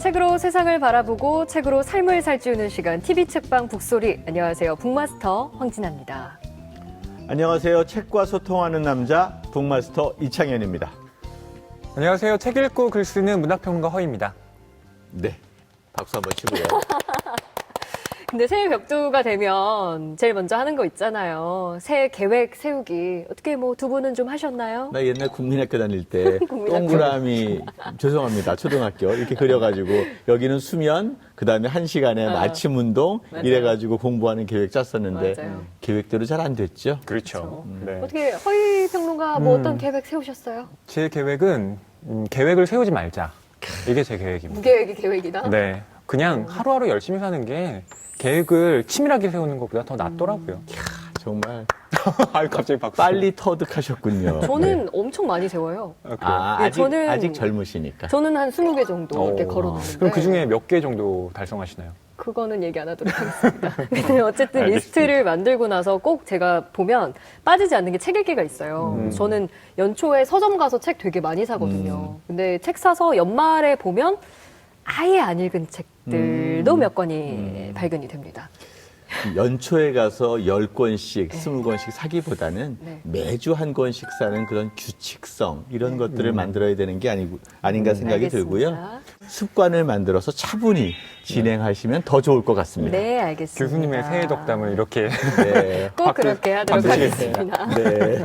책으로 세상을 바라보고 책으로 삶을 살찌우는 시간 TV 책방 북소리. 안녕하세요. 북마스터 황진아입니다. 안녕하세요. 책과 소통하는 남자 북마스터 이창현입니다. 안녕하세요. 책 읽고 글 쓰는 문학평론가 허입니다. 네, 박수 한번 치고요. 근데 새해 벽두가 되면 제일 먼저 하는 거 있잖아요. 새해 계획 세우기. 어떻게 뭐 두 분은 좀 하셨나요? 나 옛날 국민학교 다닐 때 국민학교. 동그라미, 죄송합니다. 초등학교 이렇게 그려가지고 여기는 수면, 그다음에 1시간에 아침 운동 맞아요. 이래가지고 공부하는 계획 짰었는데 맞아요. 계획대로 잘 안 됐죠. 그렇죠. 네. 어떻게 허이 평론가 뭐 어떤 계획 세우셨어요? 제 계획은 계획을 세우지 말자. 이게 제 계획입니다. 무계획이 계획이다? 네. 그냥 하루하루 열심히 사는 게 계획을 치밀하게 세우는 것보다 더 낫더라고요. 정말 아유, 갑자기 박수. 빨리 터득하셨군요. 저는 엄청 많이 세워요. 아, 네, 저는- 아직 젊으시니까. 저는 한 20개 정도 이렇게 걸어놓는데. 그럼 그 중에 몇 개 정도 달성하시나요? 그거는 얘기 안 하도록 하겠습니다. 근데 어쨌든 알겠습니다. 리스트를 만들고 나서 꼭 제가 보면 빠지지 않는 게 책 읽기가 있어요. 저는 연초에 서점 가서 책 되게 많이 사거든요. 근데 책 사서 연말에 보면 아예 안 읽은 책들도 몇 권이 발견이 됩니다. 연초에 가서 10권씩, 20권씩 사기보다는 네. 매주 한 권씩 사는 그런 규칙성, 이런 것들을 만들어야 되는 게 아닌가 생각이 알겠습니다. 들고요. 습관을 만들어서 차분히 진행하시면 더 좋을 것 같습니다. 네, 알겠습니다. 교수님의 새해 덕담을 이렇게 네. 꼭 그렇게 하도록 하겠습니다. 네.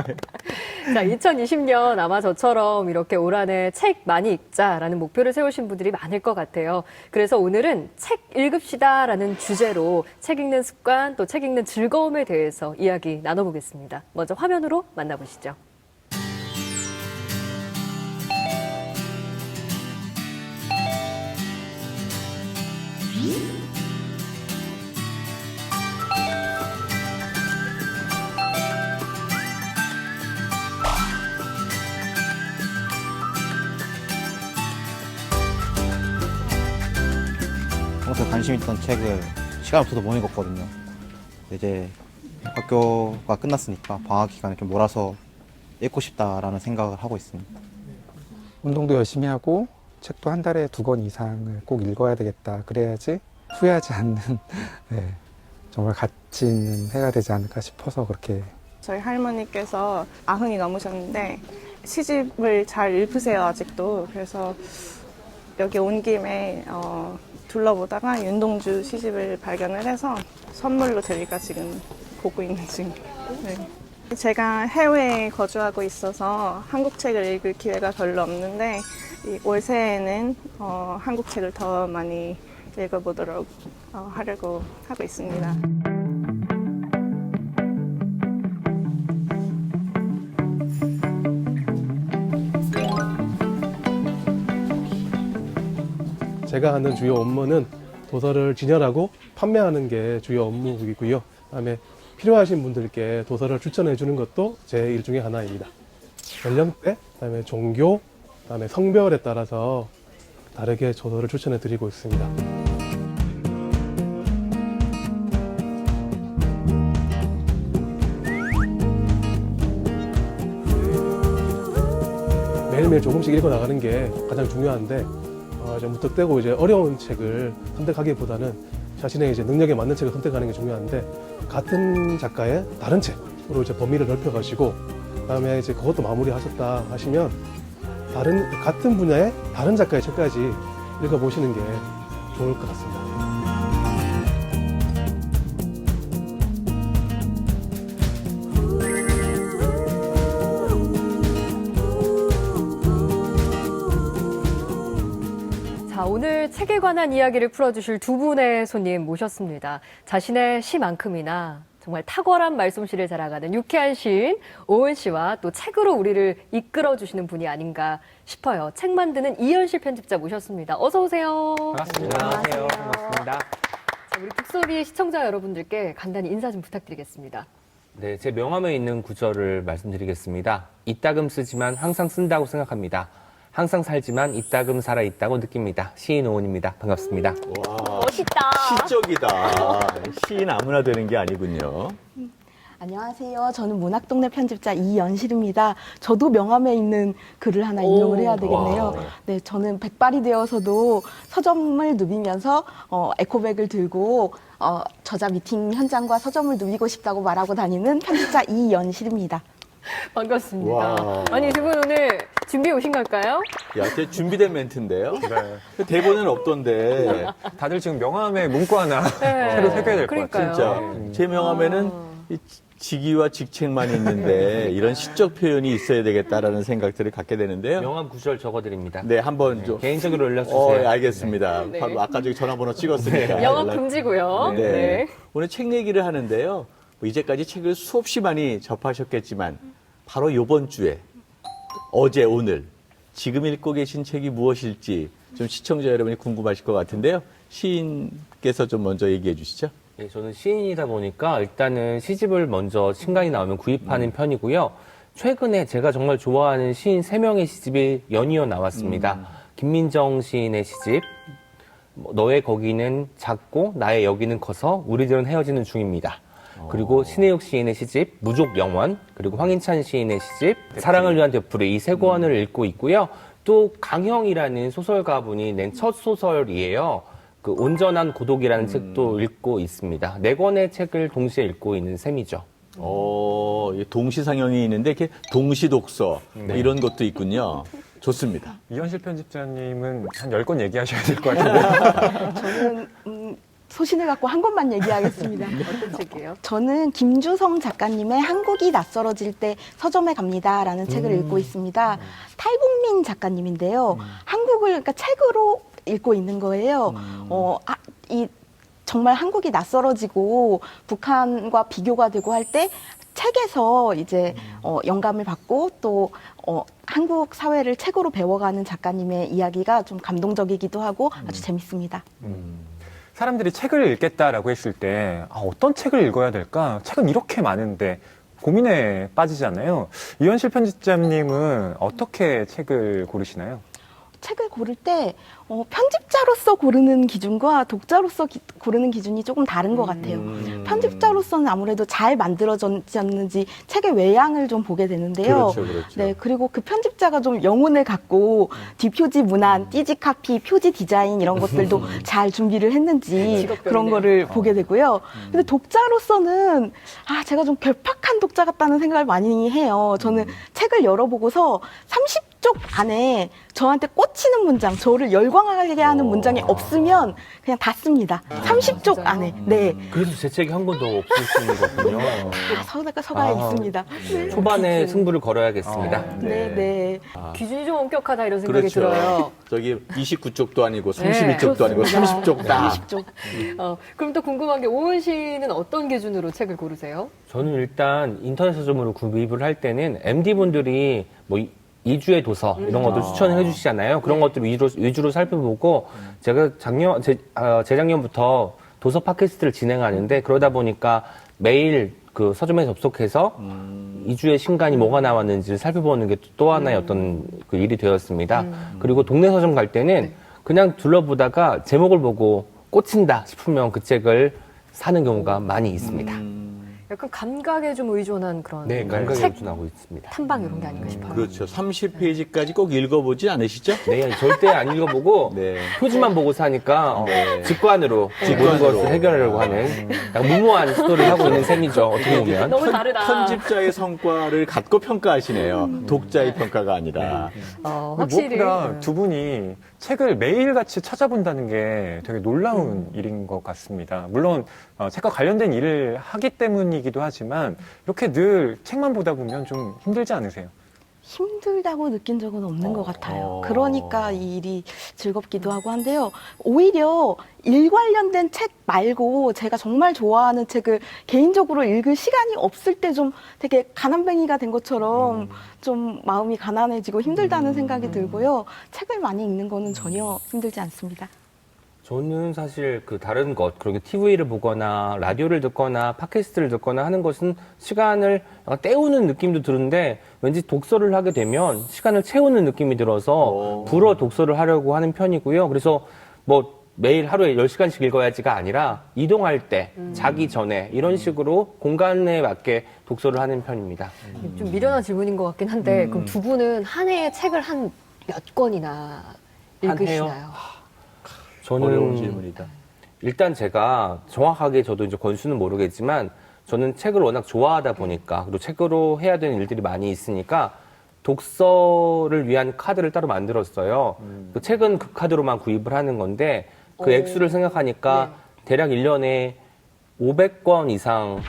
자, 2020년 아마 저처럼 이렇게 올 한해 책 많이 읽자라는 목표를 세우신 분들이 많을 것 같아요. 그래서 오늘은 책 읽읍시다라는 주제로 책 읽는 습관 또 책 읽는 즐거움에 대해서 이야기 나눠보겠습니다. 먼저 화면으로 만나보시죠. 평소에 관심 있던 책을 시간 없어서 못 읽었거든요. 이제 학교가 끝났으니까 방학 기간에 좀 몰아서 읽고 싶다라는 생각을 하고 있습니다. 운동도 열심히 하고 책도 한 달에 2권 이상을 꼭 읽어야 되겠다. 그래야지 후회하지 않는 네, 정말 가치 있는 해가 되지 않을까 싶어서 그렇게. 저희 할머니께서 90이 넘으셨는데 시집을 잘 읽으세요 아직도. 그래서 여기 온 김에 둘러보다가 윤동주 시집을 발견을 해서 선물로 드릴까 지금 보고 있는 중이에요. 네. 제가 해외에 거주하고 있어서 한국 책을 읽을 기회가 별로 없는데 올 새해에는 한국 책을 더 많이 읽어보도록 하려고 하고 있습니다. 제가 하는 주요 업무는 도서를 진열하고 판매하는 게 주요 업무이고요. 그다음에 필요하신 분들께 도서를 추천해 주는 것도 제 일 중에 하나입니다. 연령대, 그다음에 종교, 그다음에 성별에 따라서 다르게 도서를 추천해 드리고 있습니다. 매일매일 조금씩 읽어 나가는 게 가장 중요한데 좀 무턱대고 이제 어려운 책을 선택하기보다는 자신의 이제 능력에 맞는 책을 선택하는 게 중요한데 같은 작가의 다른 책으로 이제 범위를 넓혀가시고 그다음에 이제 그것도 마무리하셨다 하시면 같은 분야의 다른 작가의 책까지 읽어보시는 게 좋을 것 같습니다. 자, 오늘 책에 관한 이야기를 풀어주실 두 분의 손님 모셨습니다. 자신의 시만큼이나 정말 탁월한 말솜씨를 자랑하는 유쾌한 시인 오은 씨와 또 책으로 우리를 이끌어주시는 분이 아닌가 싶어요. 책 만드는 이현실 편집자 모셨습니다. 어서 오세요. 반갑습니다. 안녕하세요. 반갑습니다. 자, 우리 북소리 시청자 여러분들께 간단히 인사 좀 부탁드리겠습니다. 네, 제 명함에 있는 구절을 말씀드리겠습니다. 이따금 쓰지만 항상 쓴다고 생각합니다. 항상 살지만 이따금 살아있다고 느낍니다. 시인 오은입니다. 반갑습니다. 와, 멋있다. 시적이다. 시인 아무나 되는 게 아니군요. 안녕하세요. 저는 문학동네 편집자 이연실입니다. 저도 명함에 있는 글을 하나 인용을 해야 되겠네요. 네, 저는 백발이 되어서도 서점을 누비면서 에코백을 들고 저자 미팅 현장과 서점을 누비고 싶다고 말하고 다니는 편집자 이연실입니다. 반갑습니다. 와. 아니, 두 분 오늘 준비해 오신 걸까요? 야, 제 준비된 멘트인데요. 네. 대본은 없던데. 다들 지금 명함에 문구 하나 네. 새로 새겨야 될 것 그러니까요. 같아요. 진짜 제 명함에는 이 직위와 직책만 있는데 이런 시적 표현이 있어야 되겠다라는 생각들을 갖게 되는데요. 명함 구절 적어드립니다. 네, 한번 좀. 개인적으로 올려주세요. 알겠습니다. 네. 바로 아까 저기 전화번호 찍었으니까. 영업 연락- 금지고요. 네. 네. 오늘 책 얘기를 하는데요. 뭐 이제까지 책을 수없이 많이 접하셨겠지만 바로 이번 주에 어제 오늘 지금 읽고 계신 책이 무엇일지 좀 시청자 여러분이 궁금하실 것 같은데요. 시인께서 좀 먼저 얘기해 주시죠. 예, 저는 시인이다 보니까 일단은 시집을 먼저 신간이 나오면 구입하는 편이고요. 최근에 제가 정말 좋아하는 시인 3명의 시집이 연이어 나왔습니다. 김민정 시인의 시집, 너의 거기는 작고 나의 여기는 커서 우리들은 헤어지는 중입니다. 그리고 신혜욱 시인의 시집 무족 영원, 그리고 황인찬 시인의 시집 사랑을 위한 되풀이, 이 세 권을 읽고 있고요. 또 강형이라는 소설가분이 낸 첫 소설이에요. 그 온전한 고독이라는 책도 읽고 있습니다. 4권의 책을 동시에 읽고 있는 셈이죠. 동시 상영이 있는데 이렇게 동시 독서 뭐 이런 것도 있군요. 좋습니다. 이현실 편집자님은 한 10권 얘기하셔야 될 것 같은데. 저는 소신을 갖고 한 권만 얘기하겠습니다. 어떤 책이에요? 저는 김주성 작가님의 한국이 낯설어질 때 서점에 갑니다라는 책을 읽고 있습니다. 탈북민 작가님인데요. 한국을 그러니까 책으로 읽고 있는 거예요. 정말 한국이 낯설어지고 북한과 비교가 되고 할 때 책에서 이제 영감을 받고 또 한국 사회를 책으로 배워가는 작가님의 이야기가 좀 감동적이기도 하고 아주 재밌습니다. 사람들이 책을 읽겠다라고 했을 때 어떤 책을 읽어야 될까? 책은 이렇게 많은데 고민에 빠지잖아요. 이현실 편집자님은 어떻게 책을 고르시나요? 책을 고를 때 편집자로서 고르는 기준과 독자로서 고르는 기준이 조금 다른 것 같아요. 편집자로서는 아무래도 잘 만들어졌는지 책의 외양을 좀 보게 되는데요. 그렇죠. 네, 그리고 그 편집자가 좀 영혼을 갖고 뒷표지 문안, 띠지 카피, 표지 디자인 이런 것들도 잘 준비를 했는지 직업병이네요. 그런 거를 보게 되고요. 근데 독자로서는 제가 좀 괴팍한 독자 같다는 생각을 많이 해요. 저는 책을 열어보고서 30쪽 안에 저한테 꽂히는 문장, 저를 열광하게 하는 문장이 없으면 그냥 닫습니다. 30쪽 안에. 네. 그래서 제 책이 한 권도 없을 수 있는 거군요. 서가에 있습니다. 초반에 승부를 걸어야겠습니다. 네. 기준이 좀 엄격하다 이런 생각이 그렇죠. 들어요. 저기 29쪽도 아니고 32쪽도 아니고 그렇습니다. 30쪽 딱. 20쪽. 그럼 또 궁금한 게 오은 씨는 어떤 기준으로 책을 고르세요? 저는 일단 인터넷 서점으로 구입을 할 때는 MD분들이 뭐 이주의 도서 이런 것들 추천을 해주시잖아요. 그런 것들 위주로 살펴보고 제가 재작년부터 도서 팟캐스트를 진행하는데 그러다 보니까 매일 그 서점에 접속해서 이주의 신간이 뭐가 나왔는지를 살펴보는 게 또 하나의 어떤 그 일이 되었습니다. 그리고 동네 서점 갈 때는 그냥 둘러보다가 제목을 보고 꽂힌다 싶으면 그 책을 사는 경우가 많이 있습니다. 약간 감각에 좀 의존한 그런 네, 감각에 책 의존하고 있습니다. 탐방 이런 게 아닌가 싶어요. 그렇죠. 30페이지까지 꼭 읽어보지 않으시죠? 네, 절대 안 읽어보고 네. 표지만 보고 사니까 직관으로 모든 직관으로. 것을 해결하려고 하는 약간 무모한 시도를 하고 있는 셈이죠. 어떻게 보면. 너무 다르다. 편집자의 성과를 갖고 평가하시네요. 독자의 평가가 아니라. 확실히. 무엇보다 두 분이 책을 매일같이 찾아본다는 게 되게 놀라운 일인 것 같습니다. 물론 책과 관련된 일을 하기 때문이기도 하지만 이렇게 늘 책만 보다 보면 좀 힘들지 않으세요? 힘들다고 느낀 적은 없는 것 같아요. 그러니까 이 일이 즐겁기도 하고 한데요. 오히려 일 관련된 책 말고 제가 정말 좋아하는 책을 개인적으로 읽을 시간이 없을 때 좀 되게 가난뱅이가 된 것처럼 좀 마음이 가난해지고 힘들다는 생각이 들고요. 책을 많이 읽는 거는 전혀 힘들지 않습니다. 저는 사실 그 다른 것, 그렇게 TV를 보거나 라디오를 듣거나 팟캐스트를 듣거나 하는 것은 시간을 약간 때우는 느낌도 드는데 왠지 독서를 하게 되면 시간을 채우는 느낌이 들어서 불어 독서를 하려고 하는 편이고요. 그래서 뭐 매일 하루에 10시간씩 읽어야지가 아니라 이동할 때, 자기 전에 이런 식으로 공간에 맞게 독서를 하는 편입니다. 좀 미련한 질문인 것 같긴 한데 그럼 두 분은 한 해에 책을 한 몇 권이나 한 해요? 읽으시나요? 어려운 질문이다. 일단 제가 정확하게 저도 이제 권수는 모르겠지만 저는 책을 워낙 좋아하다 보니까 그리고 책으로 해야 되는 일들이 많이 있으니까 독서를 위한 카드를 따로 만들었어요. 그 책은 그 카드로만 구입을 하는 건데 그 액수를 생각하니까 대략 1년에 500권 이상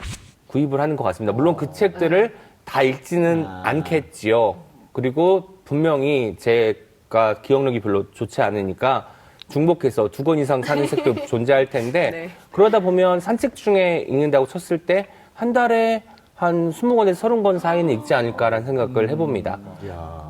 구입을 하는 것 같습니다. 물론 그 책들을 다 읽지는 않겠지요. 그리고 분명히 제가 기억력이 별로 좋지 않으니까 중복해서 2권 이상 사는 책도 존재할 텐데 네. 그러다 보면 산책 중에 읽는다고 쳤을 때 한 달에 한 20권에서 30권 사이는 읽지 않을까라는 생각을 해봅니다.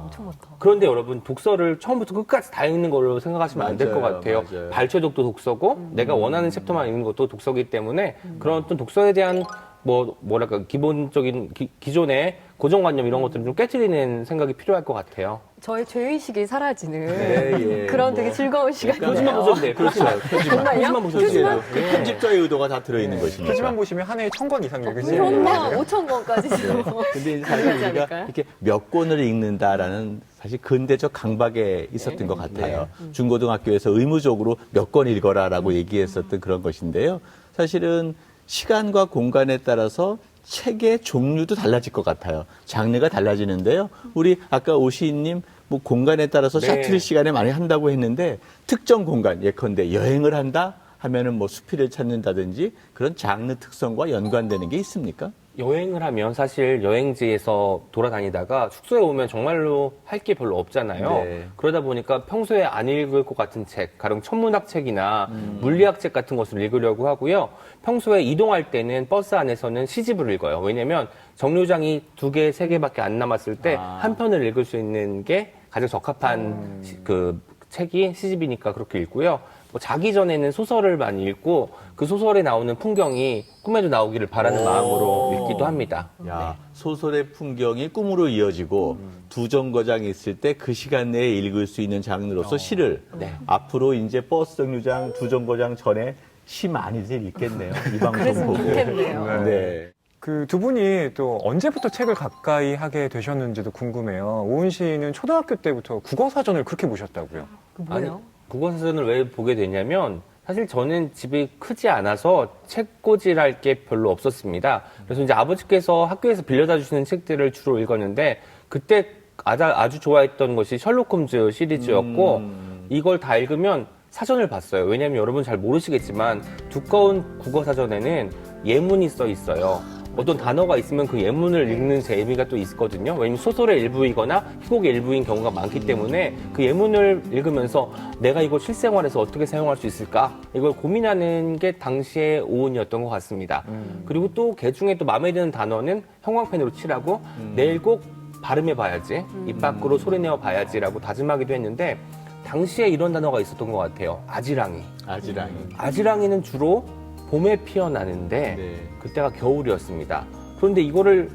엄청 많다. 그런데 여러분 독서를 처음부터 끝까지 다 읽는 걸로 생각하시면 안 될 것 맞아요, 같아요. 맞아요. 발췌독도 독서고 내가 원하는 챕터만 읽는 것도 독서기 때문에 그런 어떤 독서에 대한 뭐랄까 기본적인 기존의 고정관념 이런 것들을 좀 깨트리는 생각이 필요할 것 같아요. 저의 죄의식이 사라지는 예, 그런 뭐. 되게 즐거운 시간이에요. 표지만 보셔도 돼요. 그렇죠. 표지만 보셔도 표지만 돼요. 그 편집자의 의도가 다 들어있는 것이니까. 표지만 보시면 한 해에 1000권 이상 읽으시는 그럼요. 5,000권까지도. 근데 이제 사실 가능하지 우리가 않을까요? 이렇게 몇 권을 읽는다라는 사실 근대적 강박에 있었던 것 같아요. 중고등학교에서 의무적으로 몇 권 읽어라라고 얘기했었던 그런 것인데요. 사실은 시간과 공간에 따라서 책의 종류도 달라질 것 같아요. 장르가 달라지는데요. 우리 아까 오시인님 뭐 공간에 따라서 네. 샤트를 시간에 많이 한다고 했는데 특정 공간 예컨대 여행을 한다 하면은 뭐 수필을 찾는다든지 그런 장르 특성과 연관되는 게 있습니까? 여행을 하면 사실 여행지에서 돌아다니다가 숙소에 오면 정말로 할 게 별로 없잖아요. 네. 그러다 보니까 평소에 안 읽을 것 같은 책, 가령 천문학 책이나 물리학 책 같은 것을 읽으려고 하고요. 평소에 이동할 때는 버스 안에서는 시집을 읽어요. 왜냐면 정류장이 2개, 3개밖에 안 남았을 때 한 편을 읽을 수 있는 게 가장 적합한 그 책이 시집이니까 그렇게 읽고요. 뭐 자기 전에는 소설을 많이 읽고 그 소설에 나오는 풍경이 꿈에도 나오기를 바라는 마음으로 읽기도 합니다. 야, 소설의 풍경이 꿈으로 이어지고 두 정거장이 있을 때 그 시간 내에 읽을 수 있는 장르로서 시를 네. 앞으로 이제 버스 정류장 두 정거장 전에 시 많이들 읽겠네요. 이 방송 그랬으면 보고. 좋겠네요. 네. 그 두 분이 또 언제부터 책을 가까이 하게 되셨는지도 궁금해요. 오은 씨는 초등학교 때부터 국어 사전을 그렇게 보셨다고요? 그 뭐예요? 국어사전을 왜 보게 되냐면 사실 저는 집이 크지 않아서 책꽂이랄 게 별로 없었습니다. 그래서 이제 아버지께서 학교에서 빌려다 주시는 책들을 주로 읽었는데 그때 아주 좋아했던 것이 셜록 홈즈 시리즈였고 이걸 다 읽으면 사전을 봤어요. 왜냐하면 여러분 잘 모르시겠지만 두꺼운 국어사전에는 예문이 써 있어요. 어떤 단어가 있으면 그 예문을 읽는 재미가 또 있거든요. 왜냐면 소설의 일부이거나 희곡의 일부인 경우가 많기 때문에 그 예문을 읽으면서 내가 이걸 실생활에서 어떻게 사용할 수 있을까? 이걸 고민하는 게 당시의 오은이었던 것 같습니다. 그리고 또 그 중에 또 마음에 드는 단어는 형광펜으로 칠하고 내일 꼭 발음해 봐야지. 입 밖으로 소리내어 봐야지라고 다짐하기도 했는데 당시에 이런 단어가 있었던 것 같아요. 아지랑이. 아지랑이. 아지랑이는 주로 봄에 피어나는데 네. 그때가 겨울이었습니다. 그런데 이거를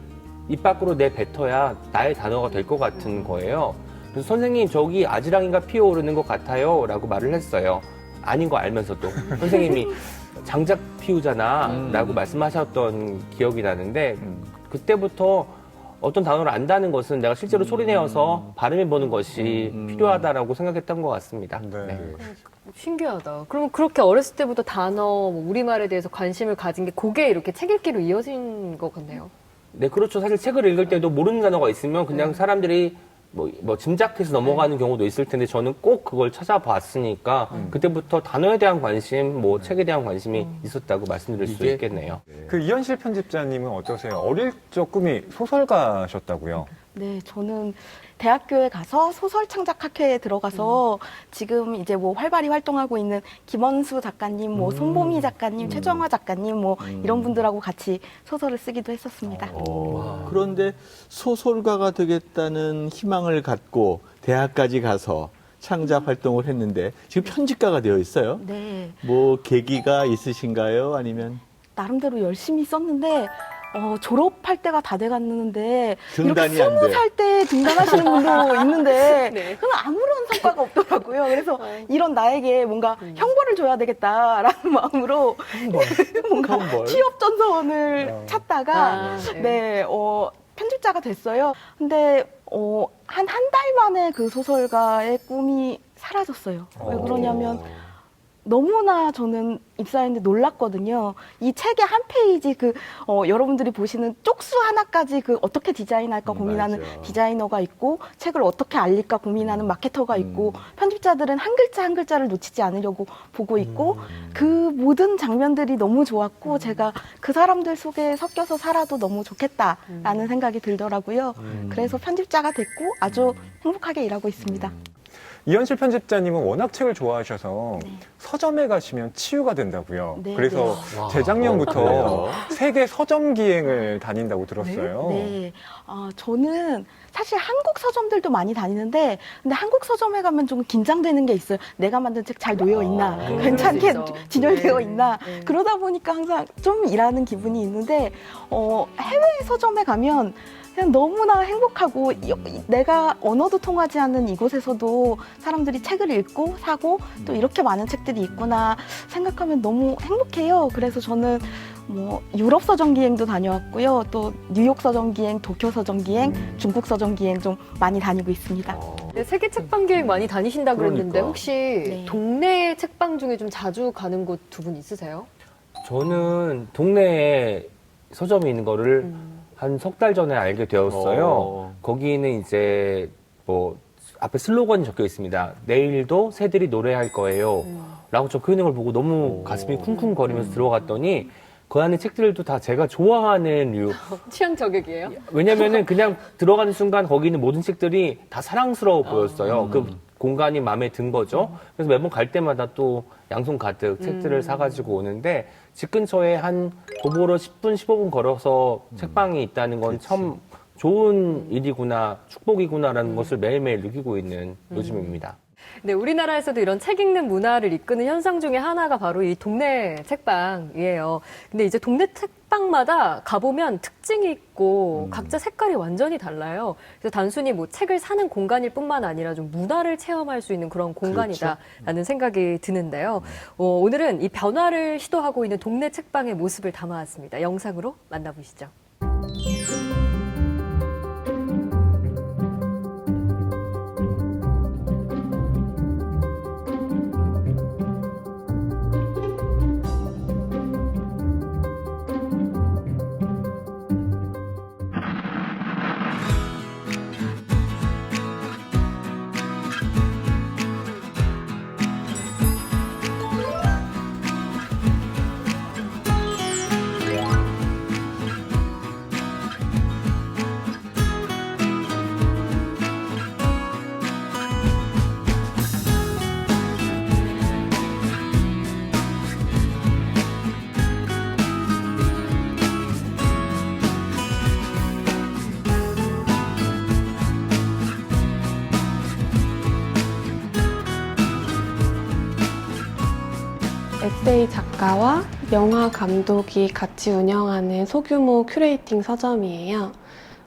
입 밖으로 내뱉어야 나의 단어가 될 것 같은 거예요. 그래서 선생님 저기 아지랑이가 피어오르는 것 같아요 라고 말을 했어요. 아닌 거 알면서도 선생님이 장작 피우잖아 라고 말씀하셨던 기억이 나는데 그때부터 어떤 단어를 안다는 것은 내가 실제로 소리내어서 발음해보는 것이 필요하다라고 생각했던 것 같습니다. 네. 신기하다. 그럼 그렇게 어렸을 때부터 단어, 뭐 우리말에 대해서 관심을 가진 게 그게 이렇게 책 읽기로 이어진 것 같네요. 네, 그렇죠. 사실 책을 읽을 때도 모르는 단어가 있으면 그냥 사람들이 뭐 짐작해서 넘어가는 경우도 있을 텐데 저는 꼭 그걸 찾아봤으니까 그때부터 단어에 대한 관심, 뭐 책에 대한 관심이 있었다고 말씀드릴 수 이게- 있겠네요. 그 이현실 편집자님은 어떠세요? 어릴 적 꿈이 소설가셨다고요? 네, 저는 대학교에 가서 소설 창작학회에 들어가서 지금 이제 뭐 활발히 활동하고 있는 김원수 작가님, 뭐 손보미 작가님, 최정화 작가님, 뭐 이런 분들하고 같이 소설을 쓰기도 했었습니다. 그런데 소설가가 되겠다는 희망을 갖고 대학까지 가서 창작 활동을 했는데 지금 편집가가 되어 있어요. 네, 뭐 계기가 있으신가요? 아니면 나름대로 열심히 썼는데 졸업할 때가 다 돼갔는데 등단이 이렇게 안 돼. 20살 때 등단하시는 분도 있는데 네. 그건 아무런 성과가 없더라고요. 그래서 이런 나에게 뭔가 형벌을 줘야 되겠다라는 마음으로 뭔가 형벌? 취업 전선을 찾다가 네, 편집자가 됐어요. 근데 한 달 만에 그 소설가의 꿈이 사라졌어요. 왜 그러냐면 너무나 저는 입사했는데 놀랐거든요. 이 책의 한 페이지 여러분들이 보시는 쪽수 하나까지 어떻게 디자인할까 고민하는 맞아. 디자이너가 있고 책을 어떻게 알릴까 고민하는 마케터가 있고 편집자들은 한 글자 한 글자를 놓치지 않으려고 보고 있고 그 모든 장면들이 너무 좋았고 제가 그 사람들 속에 섞여서 살아도 너무 좋겠다라는 생각이 들더라고요. 그래서 편집자가 됐고 아주 행복하게 일하고 있습니다. 이현실 편집자님은 워낙 책을 좋아하셔서 서점에 가시면 치유가 된다고요. 네, 그래서 와, 재작년부터 그래요? 세계 서점 기행을 다닌다고 들었어요. 네. 저는 사실 한국 서점들도 많이 다니는데, 근데 한국 서점에 가면 좀 긴장되는 게 있어요. 내가 만든 책 잘 놓여 있나? 괜찮게 그럴 수 있죠. 진열되어 네. 있나? 네. 그러다 보니까 항상 좀 일하는 기분이 있는데, 해외 서점에 가면 그냥 너무나 행복하고 내가 언어도 통하지 않는 이곳에서도 사람들이 책을 읽고 사고 또 이렇게 많은 책들이 있구나 생각하면 너무 행복해요. 그래서 저는 유럽 서점 기행도 다녀왔고요. 또 뉴욕 서점 기행, 도쿄 서점 기행, 중국 서점 기행 좀 많이 다니고 있습니다. 네, 세계 책방 기획 많이 다니신다 그랬는데 그러니까. 혹시 네. 동네 책방 중에 좀 자주 가는 곳 두 분 있으세요? 저는 동네에 서점이 있는 거를 한 석 달 전에 알게 되었어요. 거기는 이제 앞에 슬로건이 적혀 있습니다. 내일도 새들이 노래할 거예요. 라고 적혀 있는 걸 보고 너무 가슴이 쿵쿵거리면서 들어갔더니 그 안에 책들도 다 제가 좋아하는 류. 취향 저격이에요? 왜냐면은 그냥 들어가는 순간 거기 있는 모든 책들이 다 사랑스러워 보였어요. 그 공간이 마음에 든 거죠. 그래서 매번 갈 때마다 또 양손 가득 책들을 사가지고 오는데 집 근처에 한 도보로 10분, 15분 걸어서 책방이 있다는 건 참 좋은 일이구나, 축복이구나라는 것을 매일매일 느끼고 있는 요즘입니다. 네, 우리나라에서도 이런 책 읽는 문화를 이끄는 현상 중에 하나가 바로 이 동네 책방이에요. 근데 이제 동네 책방마다 가보면 특징이 있고 각자 색깔이 완전히 달라요. 그래서 단순히 책을 사는 공간일 뿐만 아니라 좀 문화를 체험할 수 있는 그런 공간이다라는 생각이 드는데요. 오늘은 이 변화를 시도하고 있는 동네 책방의 모습을 담아왔습니다. 영상으로 만나보시죠. 에세이 작가와 영화 감독이 같이 운영하는 소규모 큐레이팅 서점이에요.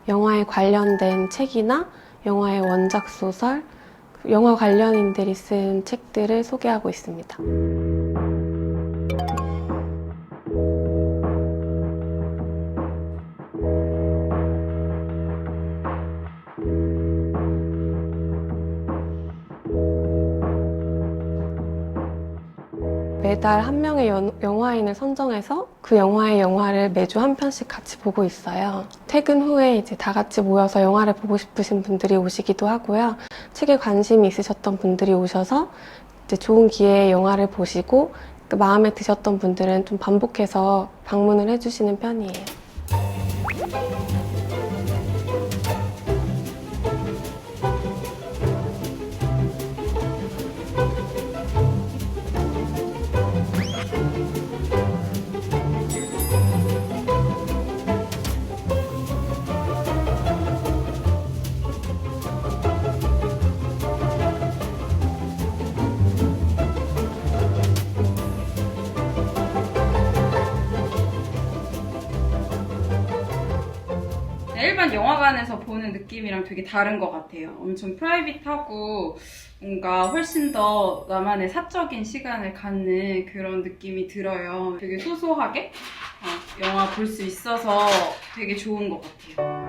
영화에 관련된 책이나 영화의 원작 소설, 영화 관련인들이 쓴 책들을 소개하고 있습니다. 매달 한 명의 영화인을 선정해서 그 영화의 영화를 매주 한 편씩 같이 보고 있어요. 퇴근 후에 이제 다 같이 모여서 영화를 보고 싶으신 분들이 오시기도 하고요. 책에 관심이 있으셨던 분들이 오셔서 이제 좋은 기회에 영화를 보시고 그 마음에 드셨던 분들은 좀 반복해서 방문을 해주시는 편이에요. 일반 영화관에서 보는 느낌이랑 되게 다른 것 같아요. 엄청 프라이빗하고 뭔가 훨씬 더 나만의 사적인 시간을 갖는 그런 느낌이 들어요. 되게 소소하게 영화 볼 수 있어서 되게 좋은 것 같아요.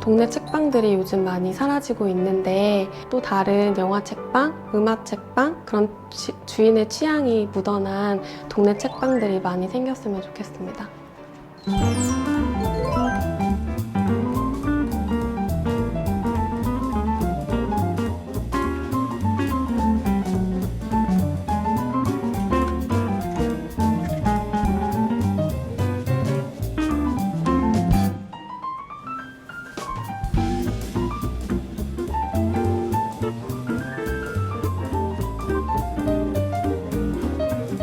동네 책방들이 요즘 많이 사라지고 있는데 또 다른 영화 책방, 음악 책방 그런 주인의 취향이 묻어난 동네 책방들이 많이 생겼으면 좋겠습니다.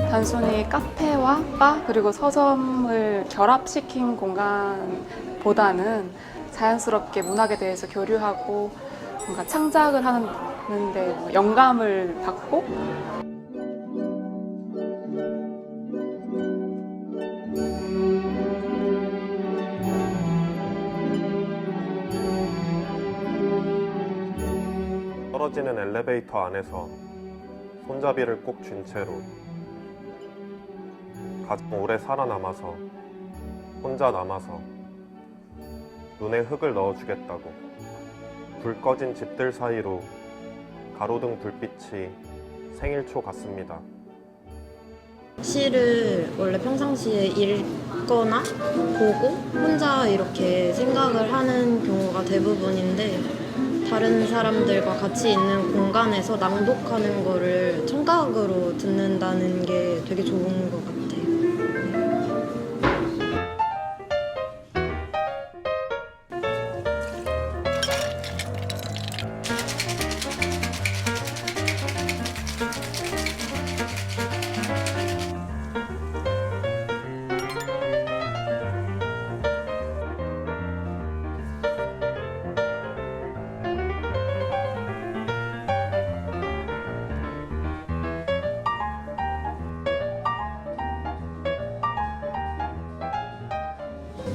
단순히 카페와 바 그리고 서점을 결합시킨 공간보다는 자연스럽게 문학에 대해서 교류하고 뭔가 창작을 하는데 영감을 받고 떨어지는 엘리베이터 안에서 손잡이를 꼭 쥔 채로 가장 오래 살아남아서 혼자 남아서 눈에 흙을 넣어주겠다고 불 꺼진 집들 사이로 가로등 불빛이 생일초 같습니다. 시를 원래 평상시에 읽거나 보고 혼자 이렇게 생각을 하는 경우가 대부분인데 다른 사람들과 같이 있는 공간에서 낭독하는 거를 청각으로 듣는다는 게 되게 좋은 것 같아요.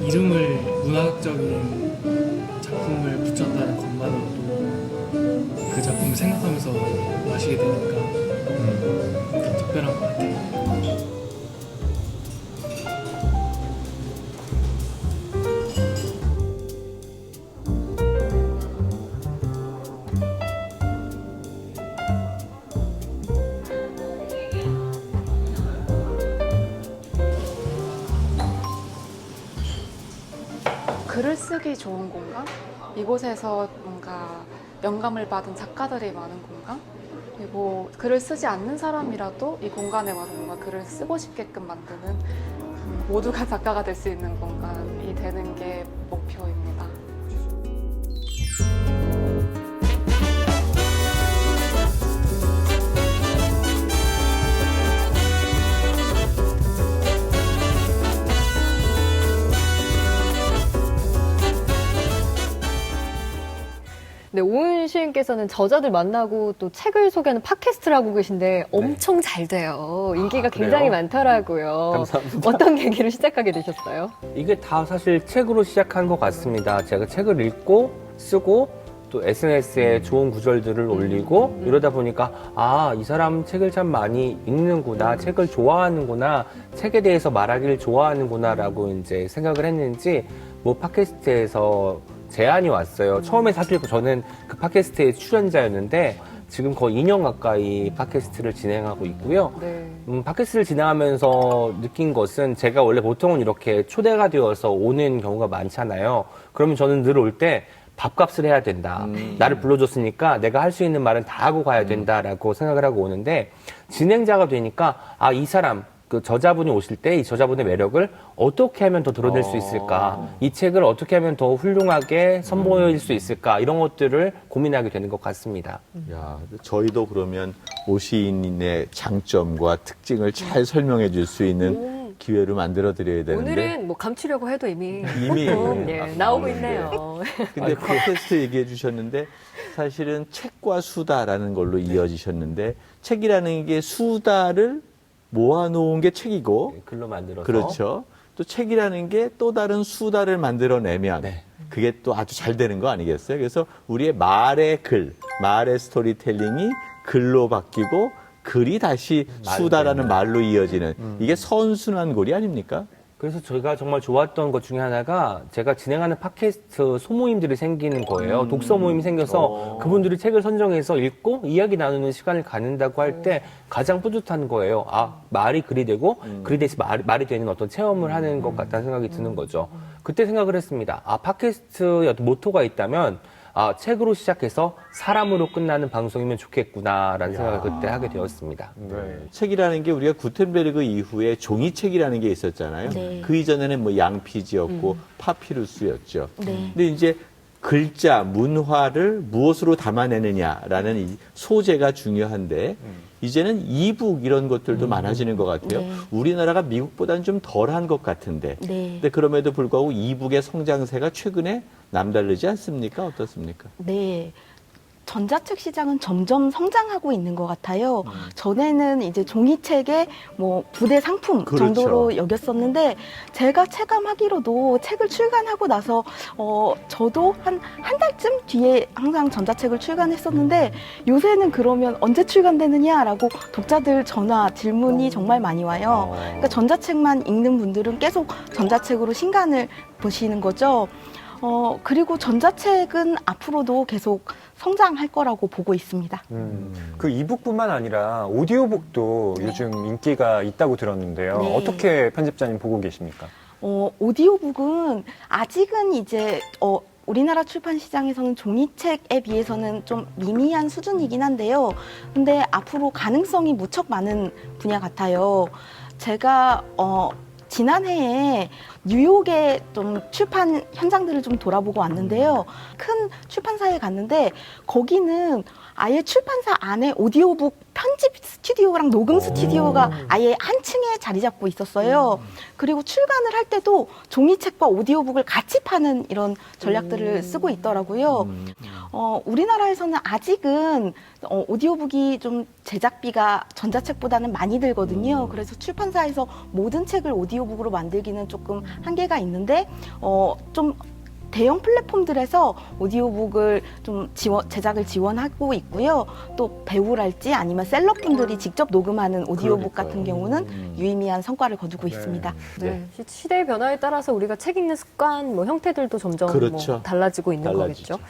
이름을 문학적인 작품을 붙였다는 것만으로도 그 작품을 생각하면서 마시게 되니까 좀 특별한 것 같아요. 글을 쓰기 좋은 공간? 이곳에서 뭔가 영감을 받은 작가들이 많은 공간? 그리고 글을 쓰지 않는 사람이라도 이 공간에 와서 뭔가 글을 쓰고 싶게끔 만드는 모두가 작가가 될 수 있는 공간이 되는 게 목표입니다. 네, 오은 시인께서는 저자들 만나고 또 책을 소개하는 팟캐스트를 하고 계신데 엄청 잘 돼요. 인기가 굉장히 많더라고요. 감사합니다. 어떤 계기로 시작하게 되셨어요? 이게 다 사실 책으로 시작한 것 같습니다. 제가 책을 읽고 쓰고 또 SNS에 좋은 구절들을 올리고 이러다 보니까 아, 이 사람 책을 참 많이 읽는구나, 책을 좋아하는구나, 책에 대해서 말하기를 좋아하는구나라고 이제 생각을 했는지 뭐 팟캐스트에서 제안이 왔어요. 처음에 사실 저는 그 팟캐스트의 출연자였는데 지금 거의 2년 가까이 팟캐스트를 진행하고 있고요. 네. 팟캐스트를 진행하면서 느낀 것은 제가 원래 보통은 이렇게 초대가 되어서 오는 경우가 많잖아요. 그러면 저는 늘 올 때 밥값을 해야 된다. 나를 불러줬으니까 내가 할 수 있는 말은 다 하고 가야 된다라고 생각을 하고 오는데 진행자가 되니까 아, 이 사람 그 저자분이 오실 때 이 저자분의 매력을 어떻게 하면 더 드러낼 수 있을까? 이 책을 어떻게 하면 더 훌륭하게 선보일 수 있을까? 이런 것들을 고민하게 되는 것 같습니다. 야, 저희도 그러면 오 시인의 장점과 특징을 잘 설명해 줄 수 있는 기회를 만들어 드려야 되는데 오늘은 뭐 감추려고 해도 이미 예, 나오고 있네요. 근데 팟캐스트 얘기해 주셨는데 사실은 책과 수다라는 걸로 이어지셨는데 책이라는 게 수다를 모아놓은 게 책이고, 글로 만들어서. 그렇죠. 또 책이라는 게 또 다른 수다를 만들어내면 그게 또 아주 잘 되는 거 아니겠어요? 그래서 우리의 말의 글, 말의 스토리텔링이 글로 바뀌고 글이 다시 수다라는 말로 이어지는 이게 선순환 고리 아닙니까? 그래서 제가 정말 좋았던 것 중에 하나가 제가 진행하는 팟캐스트 소모임들이 생기는 거예요. 독서 모임이 생겨서 그분들이 책을 선정해서 읽고 이야기 나누는 시간을 갖는다고 할 때 가장 뿌듯한 거예요. 아, 말이 글이 되고 글이 대신 말이 되는 어떤 체험을 하는 것 같다는 생각이 드는 거죠. 그때 생각을 했습니다. 아, 팟캐스트의 어떤 모토가 있다면 아, 책으로 시작해서 사람으로 끝나는 방송이면 좋겠구나라는 생각을 그때 하게 되었습니다. 책이라는 게 우리가 구텐베르그 이후에 종이책이라는 게 있었잖아요. 네. 그 이전에는 뭐 양피지였고 파피루스였죠. 네. 근데 이제 글자, 문화를 무엇으로 담아내느냐라는 이 소재가 중요한데 이제는 이북 이런 것들도 많아지는 것 같아요. 네. 우리나라가 미국보다는 좀 덜한 것 같은데. 네. 근데 그럼에도 불구하고 이북의 성장세가 최근에 남다르지 않습니까? 어떻습니까? 네. 전자책 시장은 점점 성장하고 있는 것 같아요. 전에는 이제 종이책의 뭐 부대 상품 그렇죠. 정도로 여겼었는데 제가 체감하기로도 책을 출간하고 나서 저도 한 달쯤 뒤에 항상 전자책을 출간했었는데 요새는 그러면 언제 출간되느냐라고 독자들 전화 질문이 정말 많이 와요. 그러니까 전자책만 읽는 분들은 계속 전자책으로 신간을 보시는 거죠. 그리고 전자책은 앞으로도 계속 성장할 거라고 보고 있습니다. 그 이북뿐만 아니라 오디오북도 요즘 인기가 있다고 들었는데요. 네. 어떻게 편집자님 보고 계십니까? 오디오북은 아직은 이제 우리나라 출판 시장에서는 종이책에 비해서는 좀 미미한 수준이긴 한데요. 근데 앞으로 가능성이 무척 많은 분야 같아요. 제가 지난해에 뉴욕의 좀 출판 현장들을 좀 돌아보고 왔는데요. 큰 출판사에 갔는데 거기는 아예 출판사 안에 오디오북 편집 스튜디오랑 녹음 스튜디오가 아예 한 층에 자리 잡고 있었어요. 그리고 출간을 할 때도 종이책과 오디오북을 같이 파는 이런 전략들을 쓰고 있더라고요. 우리나라에서는 아직은 오디오북이 좀 제작비가 전자책보다는 많이 들거든요. 그래서 출판사에서 모든 책을 오디오북으로 만들기는 조금 한계가 있는데 좀 대형 플랫폼들에서 오디오북을 좀 제작을 지원하고 있고요. 또 배우랄지 아니면 셀럽분들이 직접 녹음하는 오디오북 같은 경우는 유의미한 성과를 거두고 있습니다. 네. 시대의 변화에 따라서 우리가 책 읽는 습관, 뭐 형태들도 점점 그렇죠. 뭐 달라지고 있는 달라지죠. 거겠죠.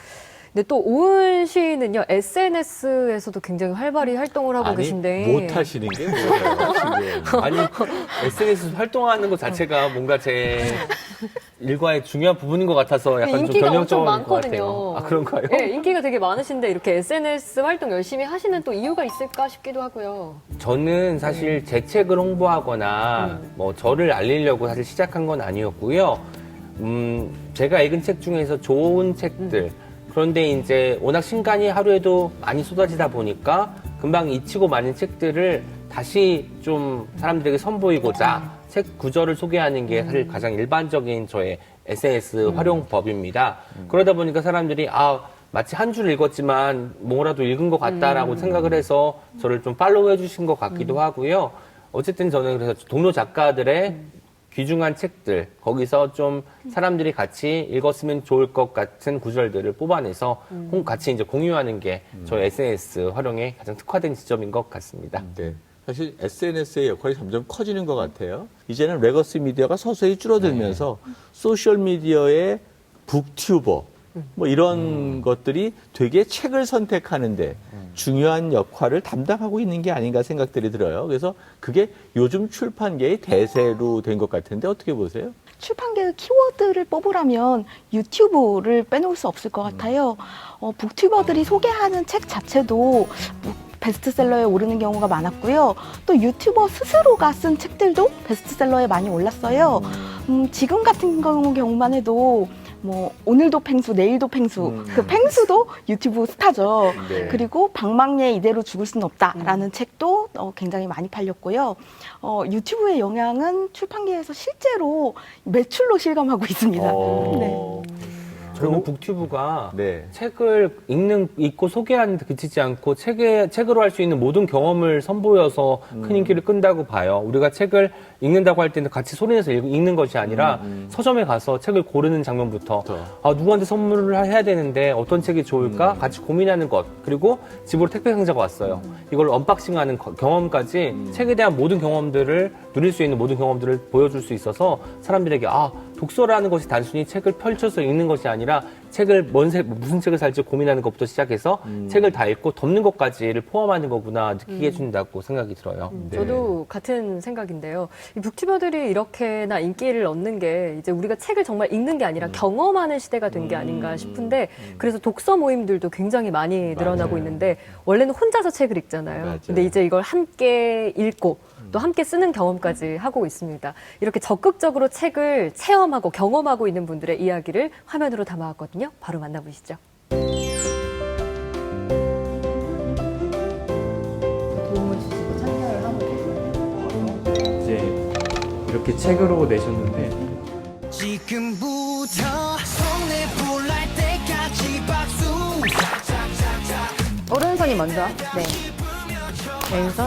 근데 또 오은 씨는요, SNS에서도 굉장히 활발히 활동을 하고 계신데. 못 하시는 게 뭐예요, 지금? 아니, SNS 활동하는 것 자체가 뭔가 제 일과의 중요한 부분인 것 같아서 약간 좀 인기가 엄청 변형적인 것 같아요. 많거든요. 아, 그런가요? 네, 인기가 되게 많으신데 이렇게 SNS 활동 열심히 하시는 또 이유가 있을까 싶기도 하고요. 저는 사실 제 책을 홍보하거나 뭐 저를 알리려고 사실 시작한 건 아니었고요. 제가 읽은 책 중에서 좋은 책들, 그런데 이제 워낙 신간이 하루에도 많이 쏟아지다 보니까 금방 잊히고 마는 책들을 다시 좀 사람들에게 선보이고자 책 구절을 소개하는 게 사실 가장 일반적인 저의 SNS 활용법입니다. 그러다 보니까 사람들이 마치 한 줄 읽었지만 뭐라도 읽은 것 같다라고 생각을 해서 저를 좀 팔로우 해주신 것 같기도 하고요. 어쨌든 저는 그래서 동료 작가들의 귀중한 책들, 거기서 좀 사람들이 같이 읽었으면 좋을 것 같은 구절들을 뽑아내서 같이 이제 공유하는 게 저의 SNS 활용에 가장 특화된 지점인 것 같습니다. 네. 사실 SNS의 역할이 점점 커지는 것 같아요. 이제는 레거시 미디어가 서서히 줄어들면서 소셜미디어의 북튜버, 뭐 이런 것들이 되게 책을 선택하는데 중요한 역할을 담당하고 있는 게 아닌가 생각들이 들어요. 그래서 그게 요즘 출판계의 대세로 된 것 같은데 어떻게 보세요? 출판계의 키워드를 뽑으라면 유튜브를 빼놓을 수 없을 것 같아요. 북튜버들이 소개하는 책 자체도 베스트셀러에 오르는 경우가 많았고요. 또 유튜버 스스로가 쓴 책들도 베스트셀러에 많이 올랐어요. 지금 같은 경우만 해도 뭐 오늘도 펭수, 내일도 펭수, 그 펭수도 유튜브 스타죠. 네. 그리고 방망이에 이대로 죽을 수는 없다라는 책도 굉장히 많이 팔렸고요. 유튜브의 영향은 출판계에서 실제로 매출로 실감하고 있습니다. 네. 저는 북튜브가 네. 책을 읽고 소개하는 데 그치지 않고 책으로 할 수 있는 모든 경험을 선보여서 큰 인기를 끈다고 봐요. 우리가 책을 읽는다고 할 때는 같이 소리내서 읽는 것이 아니라 서점에 가서 책을 고르는 장면부터 누구한테 선물을 해야 되는데 어떤 책이 좋을까 같이 고민하는 것, 그리고 집으로 택배 상자가 왔어요. 이걸 언박싱하는 경험까지 책에 대한 모든 경험들을 누릴 수 있는 모든 경험들을 보여줄 수 있어서 사람들에게 독서라는 것이 단순히 책을 펼쳐서 읽는 것이 아니라 책을 무슨 책을 살지 고민하는 것부터 시작해서 책을 다 읽고 덮는 것까지를 포함하는 거구나 느끼게 해준다고 생각이 들어요. 저도 같은 생각인데요. 이 북튜버들이 이렇게나 인기를 얻는 게 이제 우리가 책을 정말 읽는 게 아니라 경험하는 시대가 된 게 아닌가 싶은데 그래서 독서 모임들도 굉장히 많이 늘어나고 있는데 원래는 혼자서 책을 읽잖아요. 근데 이제 이걸 함께 읽고 또 함께 쓰는 경험까지 하고 있습니다. 이렇게 적극적으로 책을 체험하고 경험하고 있는 분들의 이야기를 화면으로 담아왔거든요. 바로 만나보시죠. 도움을 주시고 참여를 하고 계세요. 이제 이렇게 책으로 내셨는데 지금부터 손에 불날 때까지 박수. 오른손이 먼저. 네. 왼손.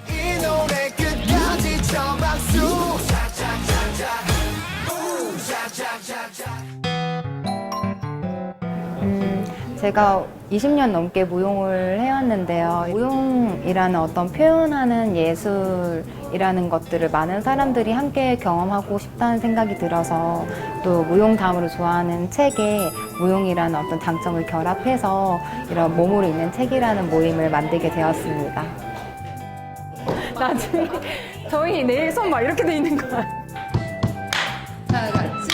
이 노래 끝까지 저 박수. 제가 20년 넘게 무용을 해왔는데요. 무용이라는 어떤 표현하는 예술이라는 것들을 많은 사람들이 함께 경험하고 싶다는 생각이 들어서 또 무용담으로 좋아하는 책에 무용이라는 어떤 장점을 결합해서 이런 몸으로 읽는 책이라는 모임을 만들게 되었습니다. 나중에 저희 내일 손 막 이렇게 돼 있는 거야. 다 같이.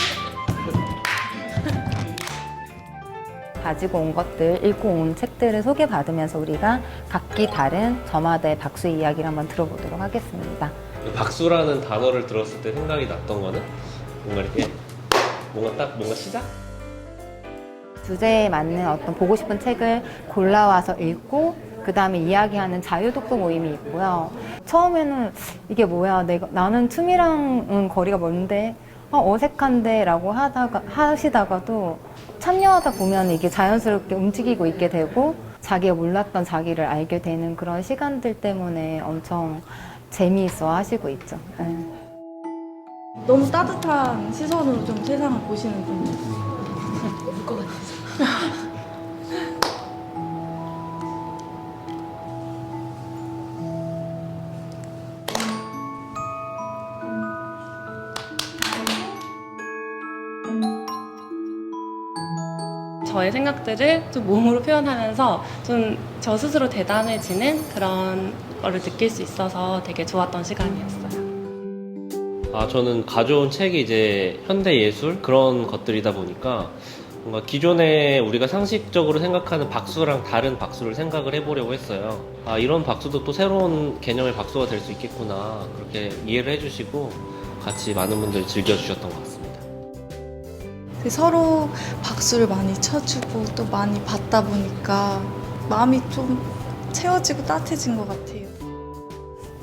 가지고 온 것들, 읽고 온 책들을 소개받으면서 우리가 각기 다른 저마다의 박수 이야기를 한번 들어보도록 하겠습니다. 박수라는 단어를 들었을 때 생각이 났던 거는 뭔가 이렇게 뭔가 시작? 주제에 맞는 어떤 보고 싶은 책을 골라와서 읽고 그 다음에 이야기하는 자유독서 모임이 있고요. 처음에는 이게 뭐야, 나는 춤이랑은 거리가 먼데 어색한데 라고 하시다가도 참여하다 보면 이게 자연스럽게 움직이고 있게 되고 자기가 몰랐던 자기를 알게 되는 그런 시간들 때문에 엄청 재미있어 하시고 있죠. 네. 너무 따뜻한 시선으로 좀 세상을 보시는 분들 울 것 같아서. 저의 생각들을 좀 몸으로 표현하면서 좀 저 스스로 대단해지는 그런 거를 느낄 수 있어서 되게 좋았던 시간이었어요. 저는 가져온 책이 이제 현대 예술 그런 것들이다 보니까 뭔가 기존에 우리가 상식적으로 생각하는 박수랑 다른 박수를 생각을 해보려고 했어요. 이런 박수도 또 새로운 개념의 박수가 될 수 있겠구나, 그렇게 이해를 해주시고 같이 많은 분들이 즐겨주셨던 것 같습니다. 서로 박수를 많이 쳐주고 또 많이 받다 보니까 마음이 좀 채워지고 따뜻해진 것 같아요.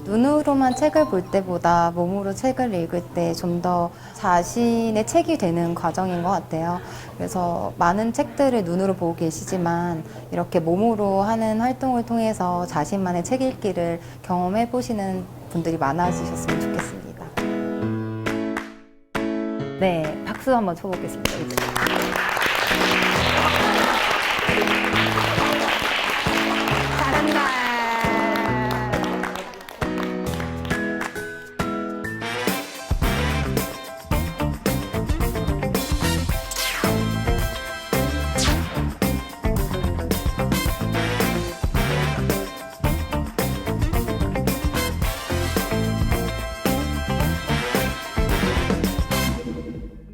눈으로만 책을 볼 때보다 몸으로 책을 읽을 때 좀 더 자신의 책이 되는 과정인 것 같아요. 그래서 많은 책들을 눈으로 보고 계시지만 이렇게 몸으로 하는 활동을 통해서 자신만의 책 읽기를 경험해 보시는 분들이 많아지셨으면 좋겠습니다. 네, 박수 한번 쳐보겠습니다. 잘한다.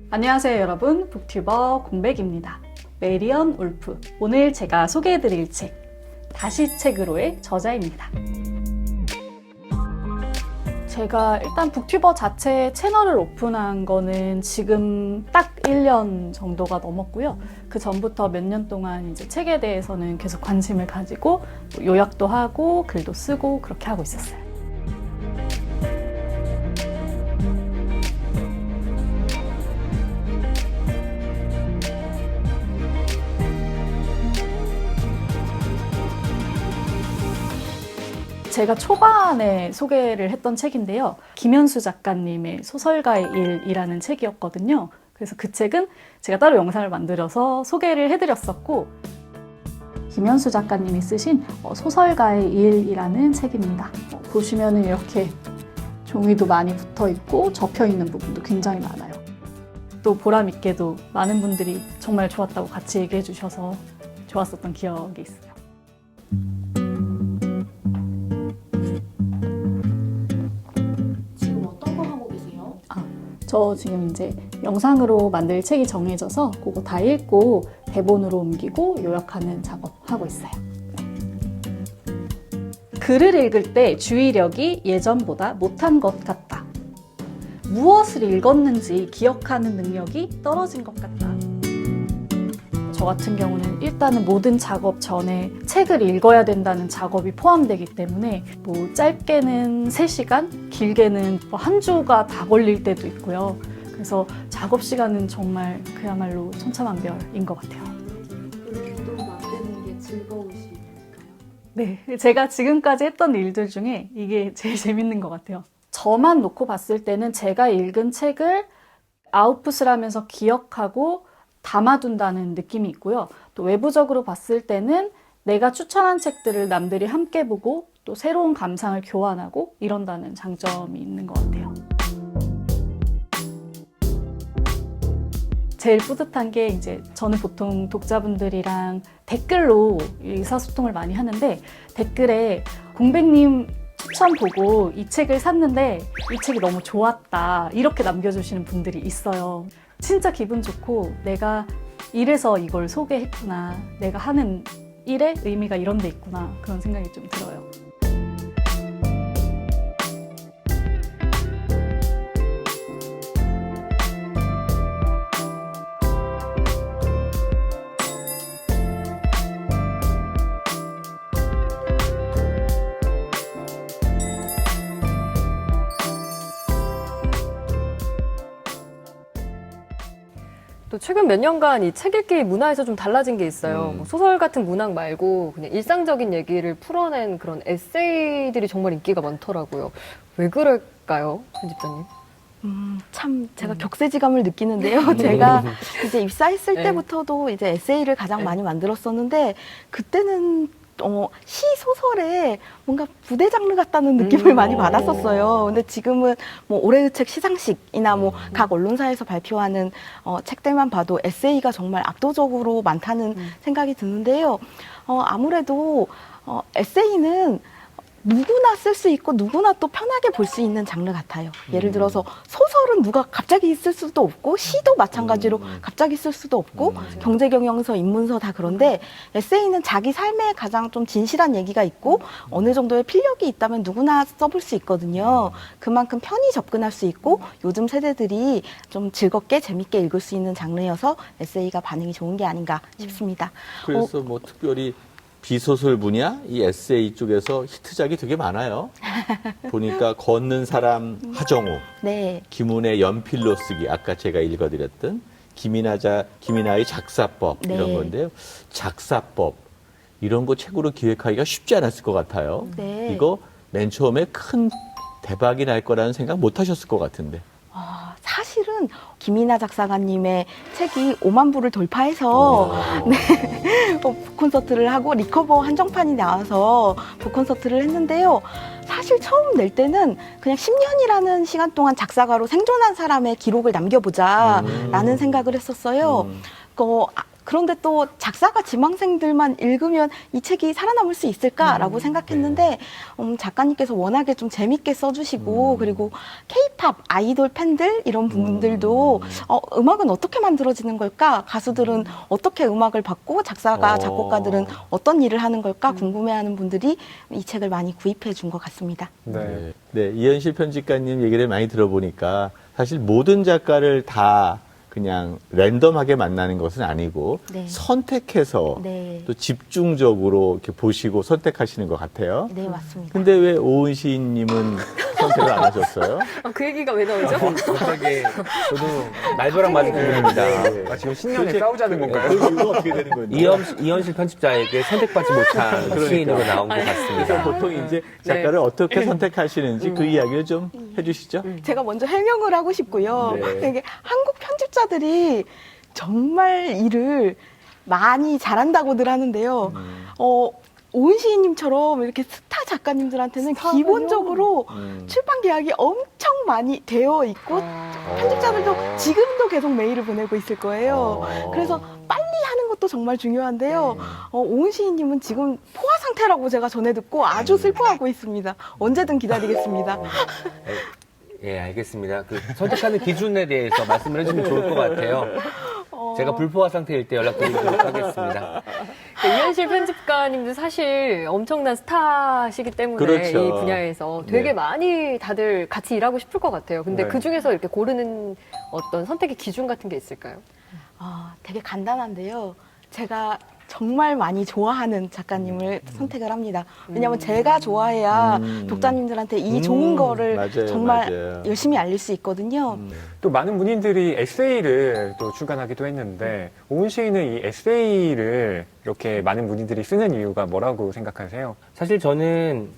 안녕하세요 여러분, 북튜버 공백입니다. 메리언 울프, 오늘 제가 소개해드릴 책 다시 책으로의 저자입니다. 제가 일단 북튜버 자체 채널을 오픈한 거는 지금 딱 1년 정도가 넘었고요. 그 전부터 몇 년 동안 이제 책에 대해서는 계속 관심을 가지고 요약도 하고 글도 쓰고 그렇게 하고 있었어요. 제가 초반에 소개를 했던 책인데요. 김현수 작가님의 소설가의 일이라는 책이었거든요. 그래서 그 책은 제가 따로 영상을 만들어서 소개를 해드렸었고, 김현수 작가님이 쓰신 소설가의 일이라는 책입니다. 보시면은 이렇게 종이도 많이 붙어 있고 접혀 있는 부분도 굉장히 많아요. 또 보람 있게도 많은 분들이 정말 좋았다고 같이 얘기해 주셔서 좋았었던 기억이 있어요. 지금 어떤 거 하고 계세요? 저 지금 이제 영상으로 만들 책이 정해져서 그거 다 읽고 대본으로 옮기고 요약하는 작업하고 있어요. 글을 읽을 때 주의력이 예전보다 못한 것 같다. 무엇을 읽었는지 기억하는 능력이 떨어진 것 같다. 저 같은 경우는 일단은 모든 작업 전에 책을 읽어야 된다는 작업이 포함되기 때문에 뭐 짧게는 3시간, 길게는 뭐 한 주가 다 걸릴 때도 있고요. 그래서 작업 시간은 정말 그야말로 천차만별인 것 같아요. 또 만드는 게 즐거우실까요? 네, 제가 지금까지 했던 일들 중에 이게 제일 재밌는 것 같아요. 저만 놓고 봤을 때는 제가 읽은 책을 아웃풋을 하면서 기억하고 담아둔다는 느낌이 있고요. 또 외부적으로 봤을 때는 내가 추천한 책들을 남들이 함께 보고 또 새로운 감상을 교환하고 이런다는 장점이 있는 것 같아요. 제일 뿌듯한 게 이제 저는 보통 독자분들이랑 댓글로 의사소통을 많이 하는데 댓글에 공백님 추천 보고 이 책을 샀는데 이 책이 너무 좋았다 이렇게 남겨주시는 분들이 있어요. 진짜 기분 좋고 내가 이래서 이걸 소개했구나, 내가 하는 일의 의미가 이런 데 있구나 그런 생각이 좀 들어요. 또 최근 몇 년간 이 책 읽기 문화에서 좀 달라진 게 있어요. 뭐 소설 같은 문학 말고 그냥 일상적인 얘기를 풀어낸 그런 에세이들이 정말 인기가 많더라고요. 왜 그럴까요, 편집자님? 참 제가 격세지감을 느끼는데요. 제가 이제 입사했을 때부터도 이제 에세이를 가장 많이 만들었었는데 그때는 시 소설에 뭔가 부대 장르 같다는 느낌을 많이 받았었어요. 근데 지금은 뭐 올해의 책 시상식이나 뭐 각 언론사에서 발표하는 책들만 봐도 에세이가 정말 압도적으로 많다는 생각이 드는데요. 아무래도 에세이는 누구나 쓸 수 있고 누구나 또 편하게 볼 수 있는 장르 같아요. 예를 들어서 소설은 누가 갑자기 쓸 수도 없고 시도 마찬가지로 갑자기 쓸 수도 없고 경제경영서, 인문서 다 그런데 에세이는 자기 삶에 가장 좀 진실한 얘기가 있고 어느 정도의 필력이 있다면 누구나 써볼 수 있거든요. 그만큼 편히 접근할 수 있고 요즘 세대들이 좀 즐겁게 재밌게 읽을 수 있는 장르여서 에세이가 반응이 좋은 게 아닌가 싶습니다. 그래서 뭐 특별히 비소설 분야, 이 에세이 쪽에서 히트작이 되게 많아요. 보니까 걷는 사람 하정우, 네. 김훈의 연필로 쓰기, 아까 제가 읽어드렸던 김이나의 작사법 이런 건데요. 작사법 이런 거 책으로 기획하기가 쉽지 않았을 것 같아요. 네. 이거 맨 처음에 큰 대박이 날 거라는 생각 못 하셨을 것 같은데. 사실은 김이나 작사가님의 책이 5만 부를 돌파해서 북콘서트를 하고 리커버 한정판이 나와서 북콘서트를 했는데요. 사실 처음 낼 때는 그냥 10년이라는 시간 동안 작사가로 생존한 사람의 기록을 남겨보자라는 생각을 했었어요. 그런데 또 작사가 지망생들만 읽으면 이 책이 살아남을 수 있을까라고 생각했는데 작가님께서 워낙에 좀 재밌게 써주시고 그리고 K-팝 아이돌 팬들 이런 분들도 음악은 어떻게 만들어지는 걸까? 가수들은 어떻게 음악을 받고 작사가 작곡가들은 어떤 일을 하는 걸까? 궁금해하는 분들이 이 책을 많이 구입해 준 것 같습니다. 네, 이현실 편집가님 얘기를 많이 들어보니까 사실 모든 작가를 다 그냥 랜덤하게 만나는 것은 아니고 선택해서 또 집중적으로 이렇게 보시고 선택하시는 것 같아요. 네, 맞습니다. 근데 왜 오은 시인님은 선택을 안 하셨어요? 그 얘기가 왜 나오죠? 갑자기 저도 말벼락 맞은 기분입니다. 지금 신년에 싸우자는 건가요? 그 이유가 어떻게 되는 건지. 이현실 편집자에게 선택받지 못한 시인으로 나온 것 그래서 같습니다. 보통 이제 작가를 어떻게 선택하시는지 그 이야기를 좀 해주시죠. 제가 먼저 해명을 하고 싶고요. 네. 이게 한국 편집자들이 정말 일을 많이 잘한다고들 하는데요. 오은 시인님처럼 이렇게 스타 작가님들한테는 기본적으로 출판 계약이 엄청 많이 되어 있고 편집자들도 지금도 계속 메일을 보내고 있을 거예요. 그래서 빨리 하는 것도 정말 중요한데요. 오은 시인님은 지금 포화 상태라고 제가 전해 듣고 아주 슬퍼하고 있습니다. 언제든 기다리겠습니다. 예, 알겠습니다. 그 선택하는 기준에 대해서 말씀을 해주면 좋을 것 같아요. 제가 불포화 상태일 때 연락드리도록 하겠습니다. 이현실 편집가님도 사실 엄청난 스타시기 때문에 그렇죠. 이 분야에서 되게 네. 많이 다들 같이 일하고 싶을 것 같아요. 근데 네. 그 중에서 이렇게 고르는 어떤 선택의 기준 같은 게 있을까요? 되게 간단한데요. 제가 정말 많이 좋아하는 작가님을 선택을 합니다. 왜냐하면 제가 좋아해야 독자님들한테 이 좋은 거를 맞아요, 정말 맞아요. 열심히 알릴 수 있거든요. 또 많은 문인들이 에세이를 또 출간하기도 했는데 오은 시인은 이 에세이를 이렇게 많은 문인들이 쓰는 이유가 뭐라고 생각하세요? 사실 저는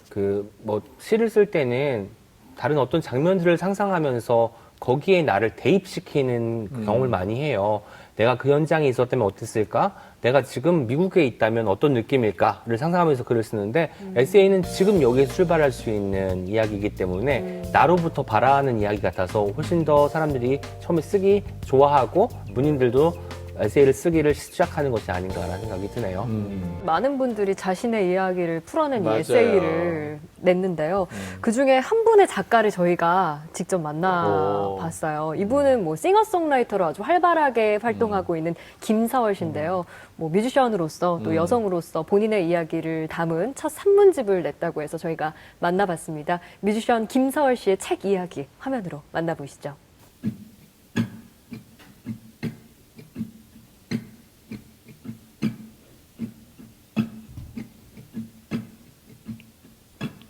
시를 쓸 때는 다른 어떤 장면들을 상상하면서 거기에 나를 대입시키는 경험을 많이 해요. 내가 그 현장에 있었다면 어땠을까? 내가 지금 미국에 있다면 어떤 느낌일까를 상상하면서 글을 쓰는데 에세이는 지금 여기에서 출발할 수 있는 이야기이기 때문에 나로부터 바라는 이야기 같아서 훨씬 더 사람들이 처음에 쓰기 좋아하고 문인들도 에세이를 쓰기를 시작하는 것이 아닌가라는 생각이 드네요. 많은 분들이 자신의 이야기를 풀어낸 이 맞아요. 에세이를 냈는데요. 그 중에 한 분의 작가를 저희가 직접 만나봤어요. 이분은 뭐 싱어송라이터로 아주 활발하게 활동하고 있는 김사월 씨인데요. 뭐 뮤지션으로서 또 여성으로서 본인의 이야기를 담은 첫 산문집을 냈다고 해서 저희가 만나봤습니다. 뮤지션 김사월 씨의 책 이야기 화면으로 만나보시죠.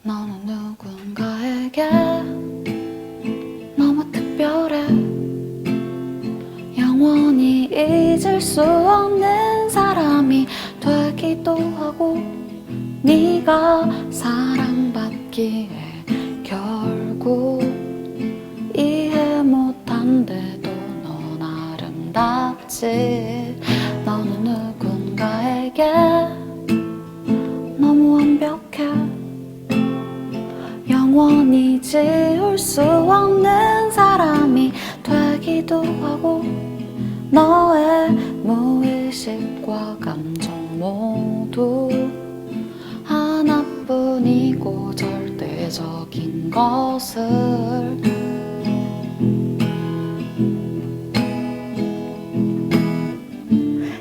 너는 누군가에게 너무 특별해 영원히 잊을 수 없는 사람이 되기도 하고 네가 사랑받기에 결국 이해 못한데도 넌 아름답지 너는 누군가에게 너무 완벽해 영원히 지울 수 없는 사람이 되기도 하고 너의 무의식과 감정 모두 하나뿐이고 절대적인 것을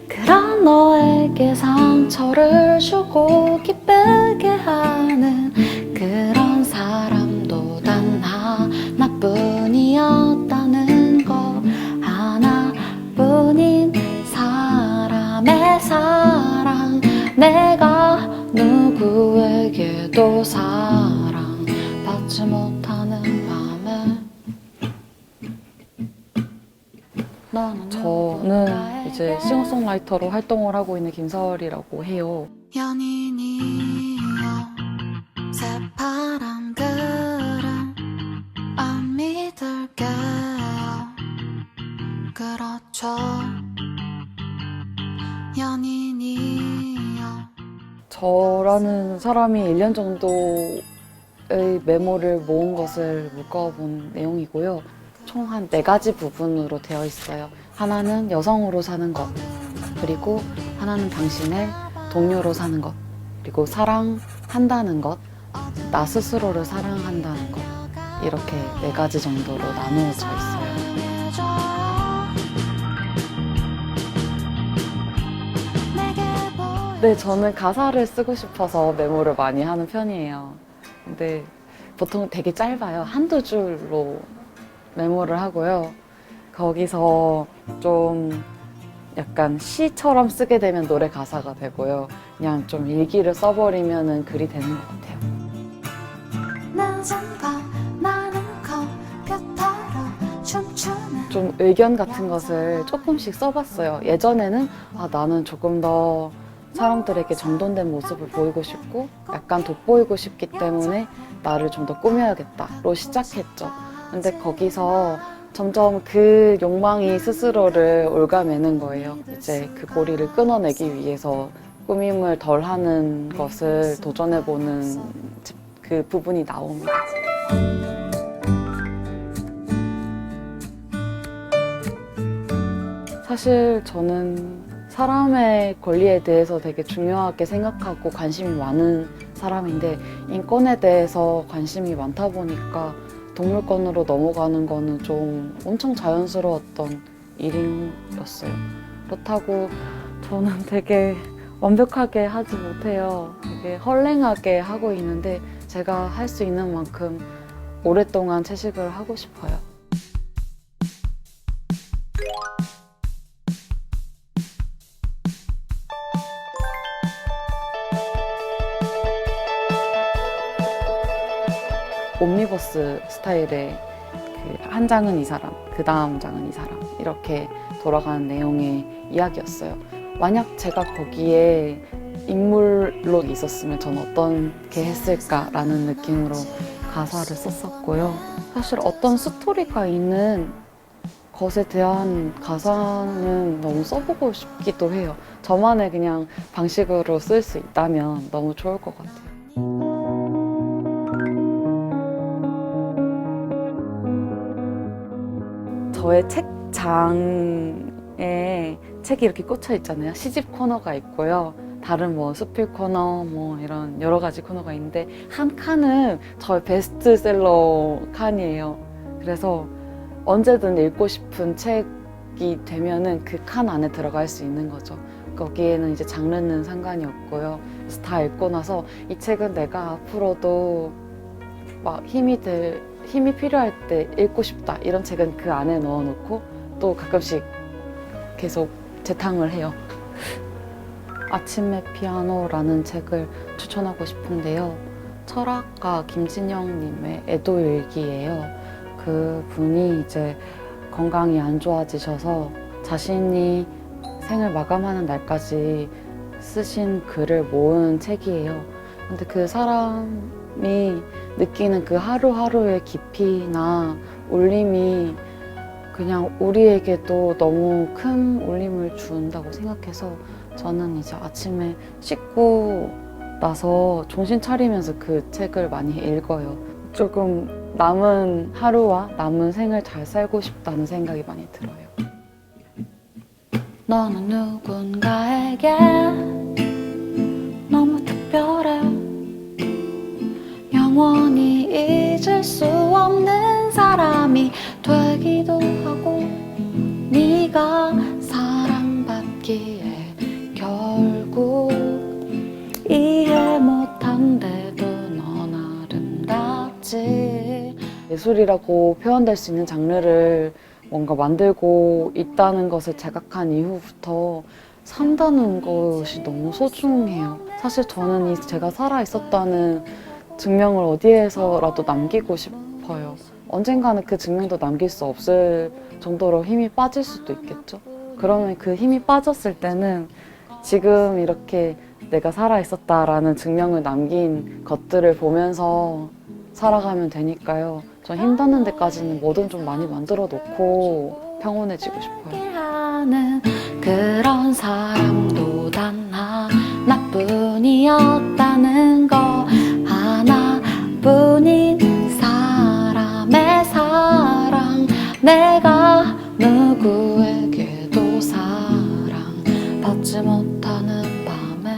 그런 너에게 상처를 주고 기쁘게 하는 그런 사람도 단 하나뿐이었다는 거 하나뿐인 사람의 사랑 내가 누구에게도 사랑받지 못하는 밤에 저는 이제 싱어송라이터로 활동을 하고 있는 김사월이라고 해요. 연인이여 새파란들은 안 믿을게요 그렇죠 연인이여 저라는 사람이 1년 정도의 메모를 모은 것을 묶어본 내용이고요. 총 한 4가지 부분으로 되어 있어요. 하나는 여성으로 사는 것, 그리고 하나는 당신의 동료로 사는 것, 그리고 사랑한다는 것, 나 스스로를 사랑한다는 것, 이렇게 4가지 정도로 나누어져 있어요. 네, 저는 가사를 쓰고 싶어서 메모를 많이 하는 편이에요. 근데 보통 되게 짧아요. 한두 줄로 메모를 하고요. 거기서 좀 약간 시처럼 쓰게 되면 노래 가사가 되고요. 그냥 좀 일기를 써버리면 글이 되는 것 같아요. 난 잠깐 좀 의견 같은 것을 조금씩 써봤어요. 예전에는 나는 조금 더 사람들에게 정돈된 모습을 보이고 싶고 약간 돋보이고 싶기 때문에 나를 좀 더 꾸며야겠다로 시작했죠. 근데 거기서 점점 그 욕망이 스스로를 올가매는 거예요. 이제 그 고리를 끊어내기 위해서 꾸밈을 덜 하는 것을 도전해보는 그 부분이 나옵니다. 사실 저는 사람의 권리에 대해서 되게 중요하게 생각하고 관심이 많은 사람인데 인권에 대해서 관심이 많다 보니까 동물권으로 넘어가는 거는 좀 엄청 자연스러웠던 일이었어요. 그렇다고 저는 되게 완벽하게 하지 못해요. 되게 헐랭하게 하고 있는데 제가 할 수 있는 만큼 오랫동안 채식을 하고 싶어요. 옴니버스 스타일의 한 장은 이 사람, 그 다음 장은 이 사람 이렇게 돌아가는 내용의 이야기였어요. 만약 제가 거기에 인물로 있었으면 저는 어떻게 했을까라는 느낌으로 가사를 썼었고요. 사실 어떤 스토리가 있는 것에 대한 가사는 너무 써보고 싶기도 해요. 저만의 그냥 방식으로 쓸 수 있다면 너무 좋을 것 같아요. 저의 책장에 책이 이렇게 꽂혀 있잖아요. 시집 코너가 있고요. 다른 뭐 수필 코너, 뭐 이런 여러 가지 코너가 있는데 한 칸은 저의 베스트셀러 칸이에요. 그래서 언제든 읽고 싶은 책이 되면은 그 칸 안에 들어갈 수 있는 거죠. 거기에는 이제 장르는 상관이 없고요. 그래서 다 읽고 나서 이 책은 내가 앞으로도 막 힘이 필요할 때 읽고 싶다 이런 책은 그 안에 넣어놓고 또 가끔씩 계속 재탕을 해요. 아침의 피아노라는 책을 추천하고 싶은데요. 철학가 김진영님의 애도일기예요. 그 분이 이제 건강이 안 좋아지셔서 자신이 생을 마감하는 날까지 쓰신 글을 모은 책이에요. 근데 그 사람이 느끼는 그 하루하루의 깊이나 울림이 그냥 우리에게도 너무 큰 울림을 준다고 생각해서 저는 이제 아침에 씻고 나서 정신 차리면서 그 책을 많이 읽어요. 조금 남은 하루와 남은 생을 잘 살고 싶다는 생각이 많이 들어요. 너는 누군가에게 너무 특별해. 영원히 잊을 수 없는 사람이 되기도 하고 네가 사랑받기에 결국 이해 못한데도 넌 아름답지. 예술이라고 표현될 수 있는 장르를 뭔가 만들고 있다는 것을 자각한 이후부터 산다는 것이 너무 소중해요. 사실 저는 제가 살아있었다는 증명을 어디에서라도 남기고 싶어요. 언젠가는 그 증명도 남길 수 없을 정도로 힘이 빠질 수도 있겠죠. 그러면 그 힘이 빠졌을 때는 지금 이렇게 내가 살아있었다라는 증명을 남긴 것들을 보면서 살아가면 되니까요. 전 힘닿는 데까지는 뭐든 좀 많이 만들어 놓고 평온해지고 싶어요. 하는 그런 사람도 단 하나뿐이었다는 거, 하나뿐인 사람의 사랑, 내가 누구에게도 사랑받지 못하는 밤에.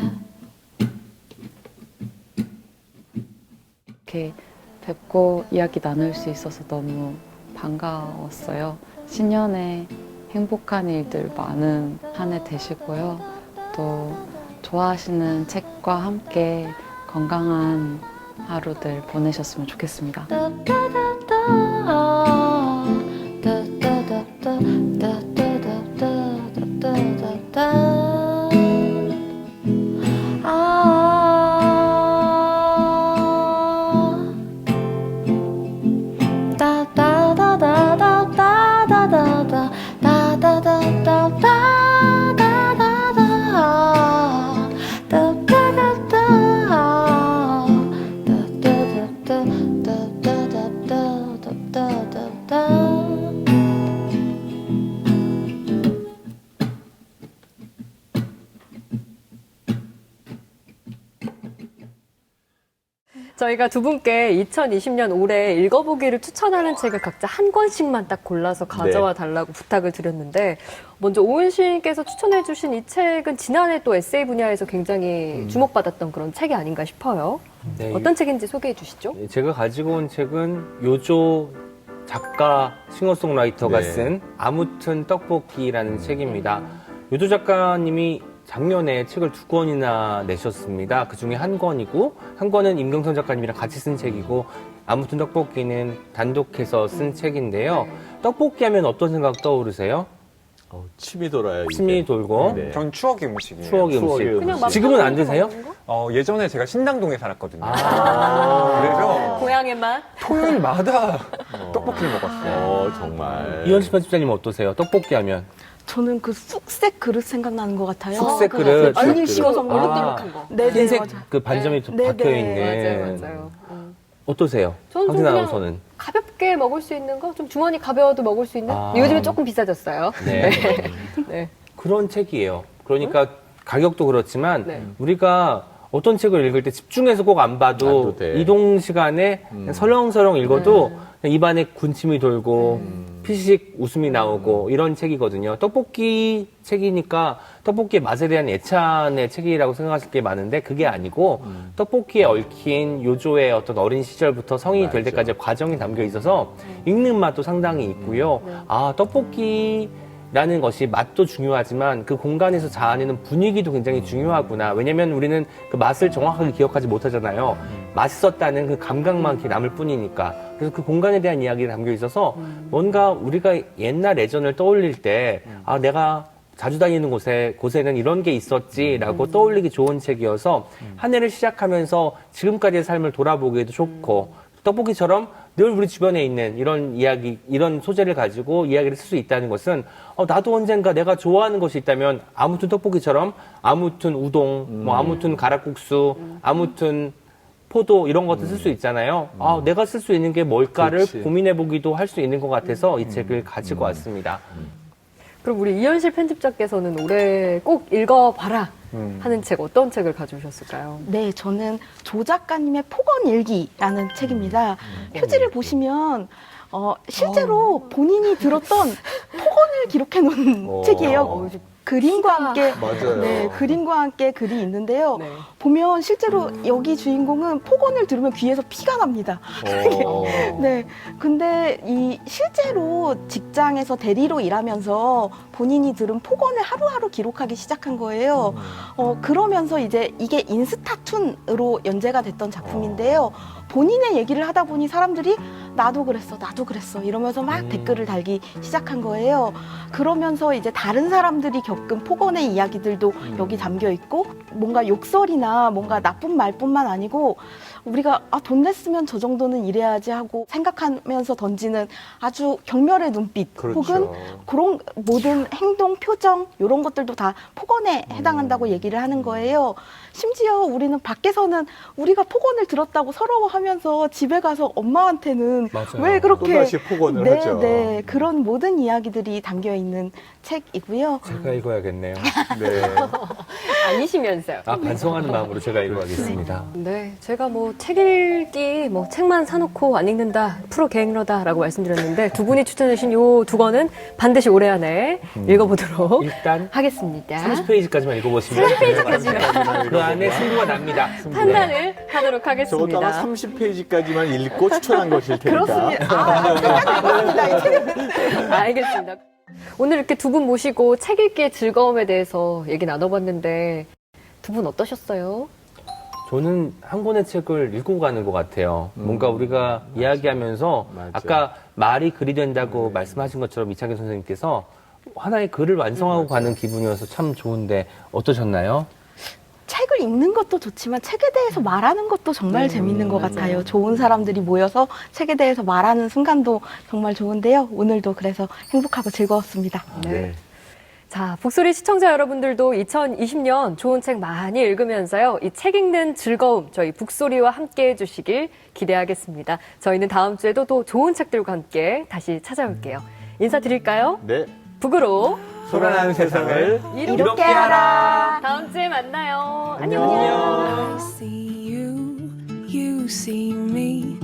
이렇게 뵙고 이야기 나눌 수 있어서 너무 반가웠어요. 신년에 행복한 일들 많은 한 해 되시고요. 또 좋아하시는 책과 함께 건강한 하루들 보내셨으면 좋겠습니다. 저희가 두 분께 2020년 올해 읽어보기를 추천하는 책을 각자 한 권씩만 딱 골라서 가져와 달라고 부탁을 드렸는데 먼저 오은 시인께서 추천해 주신 이 책은 지난해 또 에세이 분야에서 굉장히 주목받았던 그런 책이 아닌가 싶어요. 네. 어떤 책인지 소개해 주시죠. 제가 가지고 온 책은 요조 작가, 싱어송라이터가 네. 쓴 아무튼 떡볶이라는 책입니다. 요조 작가님이 작년에 책을 2권이나 내셨습니다. 그중에 한 권이고 한 권은 임경선 작가님이랑 같이 쓴 책이고 아무튼 떡볶이는 단독해서 쓴 책인데요. 떡볶이 하면 어떤 생각 떠오르세요? 침이 돌아요. 이제. 침이 돌고 네. 전 추억의 음식이에요. 추억의 음식. 지금은 안 드세요? 예전에 제가 신당동에 살았거든요. 아. 그래서 고향의 맛? 토요일마다 떡볶이를 먹었어요. 정말. 이현식 편집자님 어떠세요? 떡볶이 하면? 저는 그 쑥색 그릇 생각나는 것 같아요. 쑥색 그릇. 비닐 씌워서 얼룩덜룩한 거. 네, 흰색 맞아. 그 반점이 네, 박혀 네. 있는. 맞아요. 어떠세요? 저는 좀 황진 그냥 아나운서는? 가볍게 먹을 수 있는 거, 좀 주머니 가벼워도 먹을 수 있는? 아. 요즘은 조금 비싸졌어요. 네. 네. 그런 책이에요. 그러니까 가격도 그렇지만 네. 우리가 어떤 책을 읽을 때 집중해서 꼭 안 봐도 이동 시간에 설렁설렁 읽어도 그냥 입안에 군침이 돌고 피식 웃음이 나오고 이런 책이거든요. 떡볶이 책이니까 떡볶이의 맛에 대한 애찬의 책이라고 생각하실 게 많은데 그게 아니고 떡볶이에 얽힌 요조의 어떤 어린 시절부터 성인이 될 때까지의 과정이 담겨 있어서 읽는 맛도 상당히 있고요. 아, 떡볶이 라는 것이 맛도 중요하지만 그 공간에서 자아내는 분위기도 굉장히 중요하구나. 왜냐면 우리는 그 맛을 정확하게 기억하지 못하잖아요. 맛있었다는 그 감각만 이렇게 남을 뿐이니까. 그래서 그 공간에 대한 이야기가 담겨 있어서 뭔가 우리가 옛날 예전을 떠올릴 때 아, 내가 자주 다니는 곳에는 이런 게 있었지라고 떠올리기 좋은 책이어서 한 해를 시작하면서 지금까지의 삶을 돌아보기에도 좋고 떡볶이처럼 늘 우리 주변에 있는 이런 이야기, 이런 소재를 가지고 이야기를 쓸 수 있다는 것은 나도 언젠가 내가 좋아하는 것이 있다면 아무튼 떡볶이처럼 아무튼 우동, 뭐 아무튼 가락국수, 아무튼 포도 이런 것도 쓸 수 있잖아요. 아, 내가 쓸 수 있는 게 뭘까를 그렇지. 고민해보기도 할 수 있는 것 같아서 이 책을 가지고 왔습니다. 그럼 우리 이현실 편집자께서는 올해 꼭 읽어봐라 하는 책 어떤 책을 가져오셨을까요? 네, 저는 조 작가님의 폭언일기라는 책입니다. 표지를 보시면 실제로 본인이 들었던 폭언을 기록해 놓은 책이에요. 그림과 함께 맞아요. 네, 그림과 함께 글이 있는데요. 보면 실제로 여기 주인공은 폭언을 들으면 귀에서 피가 납니다. 네, 근데 이 실제로 직장에서 대리로 일하면서 본인이 들은 폭언을 하루하루 기록하기 시작한 거예요. 그러면서 이제 이게 인스타툰으로 연재가 됐던 작품인데요. 본인의 얘기를 하다 보니 사람들이 나도 그랬어 이러면서 막 댓글을 달기 시작한 거예요. 그러면서 이제 다른 사람들이 겪은 폭언의 이야기들도 여기 담겨 있고 뭔가 욕설이나 뭔가 나쁜 말뿐만 아니고 우리가 돈 냈으면 저 정도는 이래야지 하고 생각하면서 던지는 아주 경멸의 눈빛 혹은 그런 모든 행동, 표정 이런 것들도 다 폭언에 해당한다고 얘기를 하는 거예요. 심지어 우리는 밖에서는 우리가 폭언을 들었다고 서러워하면서 집에 가서 엄마한테는 왜 그렇게 또다시 폭언을 하죠. 네, 그런 모든 이야기들이 담겨 있는 책이고요. 제가 읽어야겠네요. 네. 아니시면서요. 아, 반성하는 마음으로 제가 읽어야겠습니다. 네, 제가 뭐 책 읽기, 뭐 책만 사놓고 안 읽는다, 프로 계획러다라고 말씀드렸는데 두 분이 추천해주신 요 두 권은 반드시 올해 안에 읽어보도록 일단 하겠습니다. 30페이지까지만 읽어보시면 30페이지까지만 그 안에 승부가 납니다. 판단을 하도록 적어도 하겠습니다. 아마 30페이지까지만 읽고 추천한 것일 테니까. 그렇습니다. 알겠습니다. 오늘 이렇게 두 분 모시고 책 읽기의 즐거움에 대해서 얘기 나눠봤는데 두 분 어떠셨어요? 저는 한 권의 책을 읽고 가는 것 같아요. 뭔가 우리가 이야기하면서 아까 말이 글이 된다고 말씀하신 것처럼 이창규 선생님께서 하나의 글을 완성하고 가는 기분이어서 참 좋은데 어떠셨나요? 책을 읽는 것도 좋지만 책에 대해서 말하는 것도 정말 재밌는 것 같아요. 좋은 사람들이 모여서 책에 대해서 말하는 순간도 정말 좋은데요. 오늘도 그래서 행복하고 즐거웠습니다. 네. 자, 북소리 시청자 여러분들도 2020년 좋은 책 많이 읽으면서요. 이 책 읽는 즐거움 저희 북소리와 함께 해주시길 기대하겠습니다. 저희는 다음 주에도 또 좋은 책들과 함께 다시 찾아올게요. 인사드릴까요? 네. 북으로 소란한 세상을 이롭게 하라. 다음 주에 만나요. 안녕. I see you see me.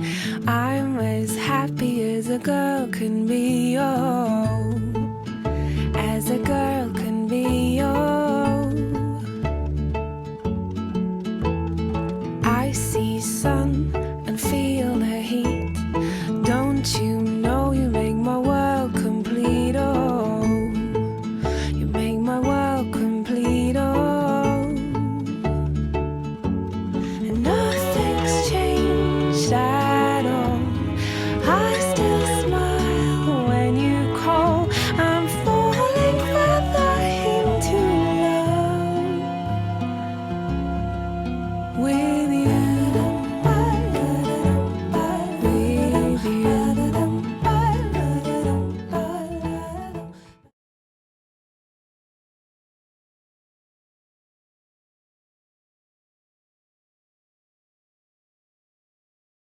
I'm as happy as a girl can be. Oh.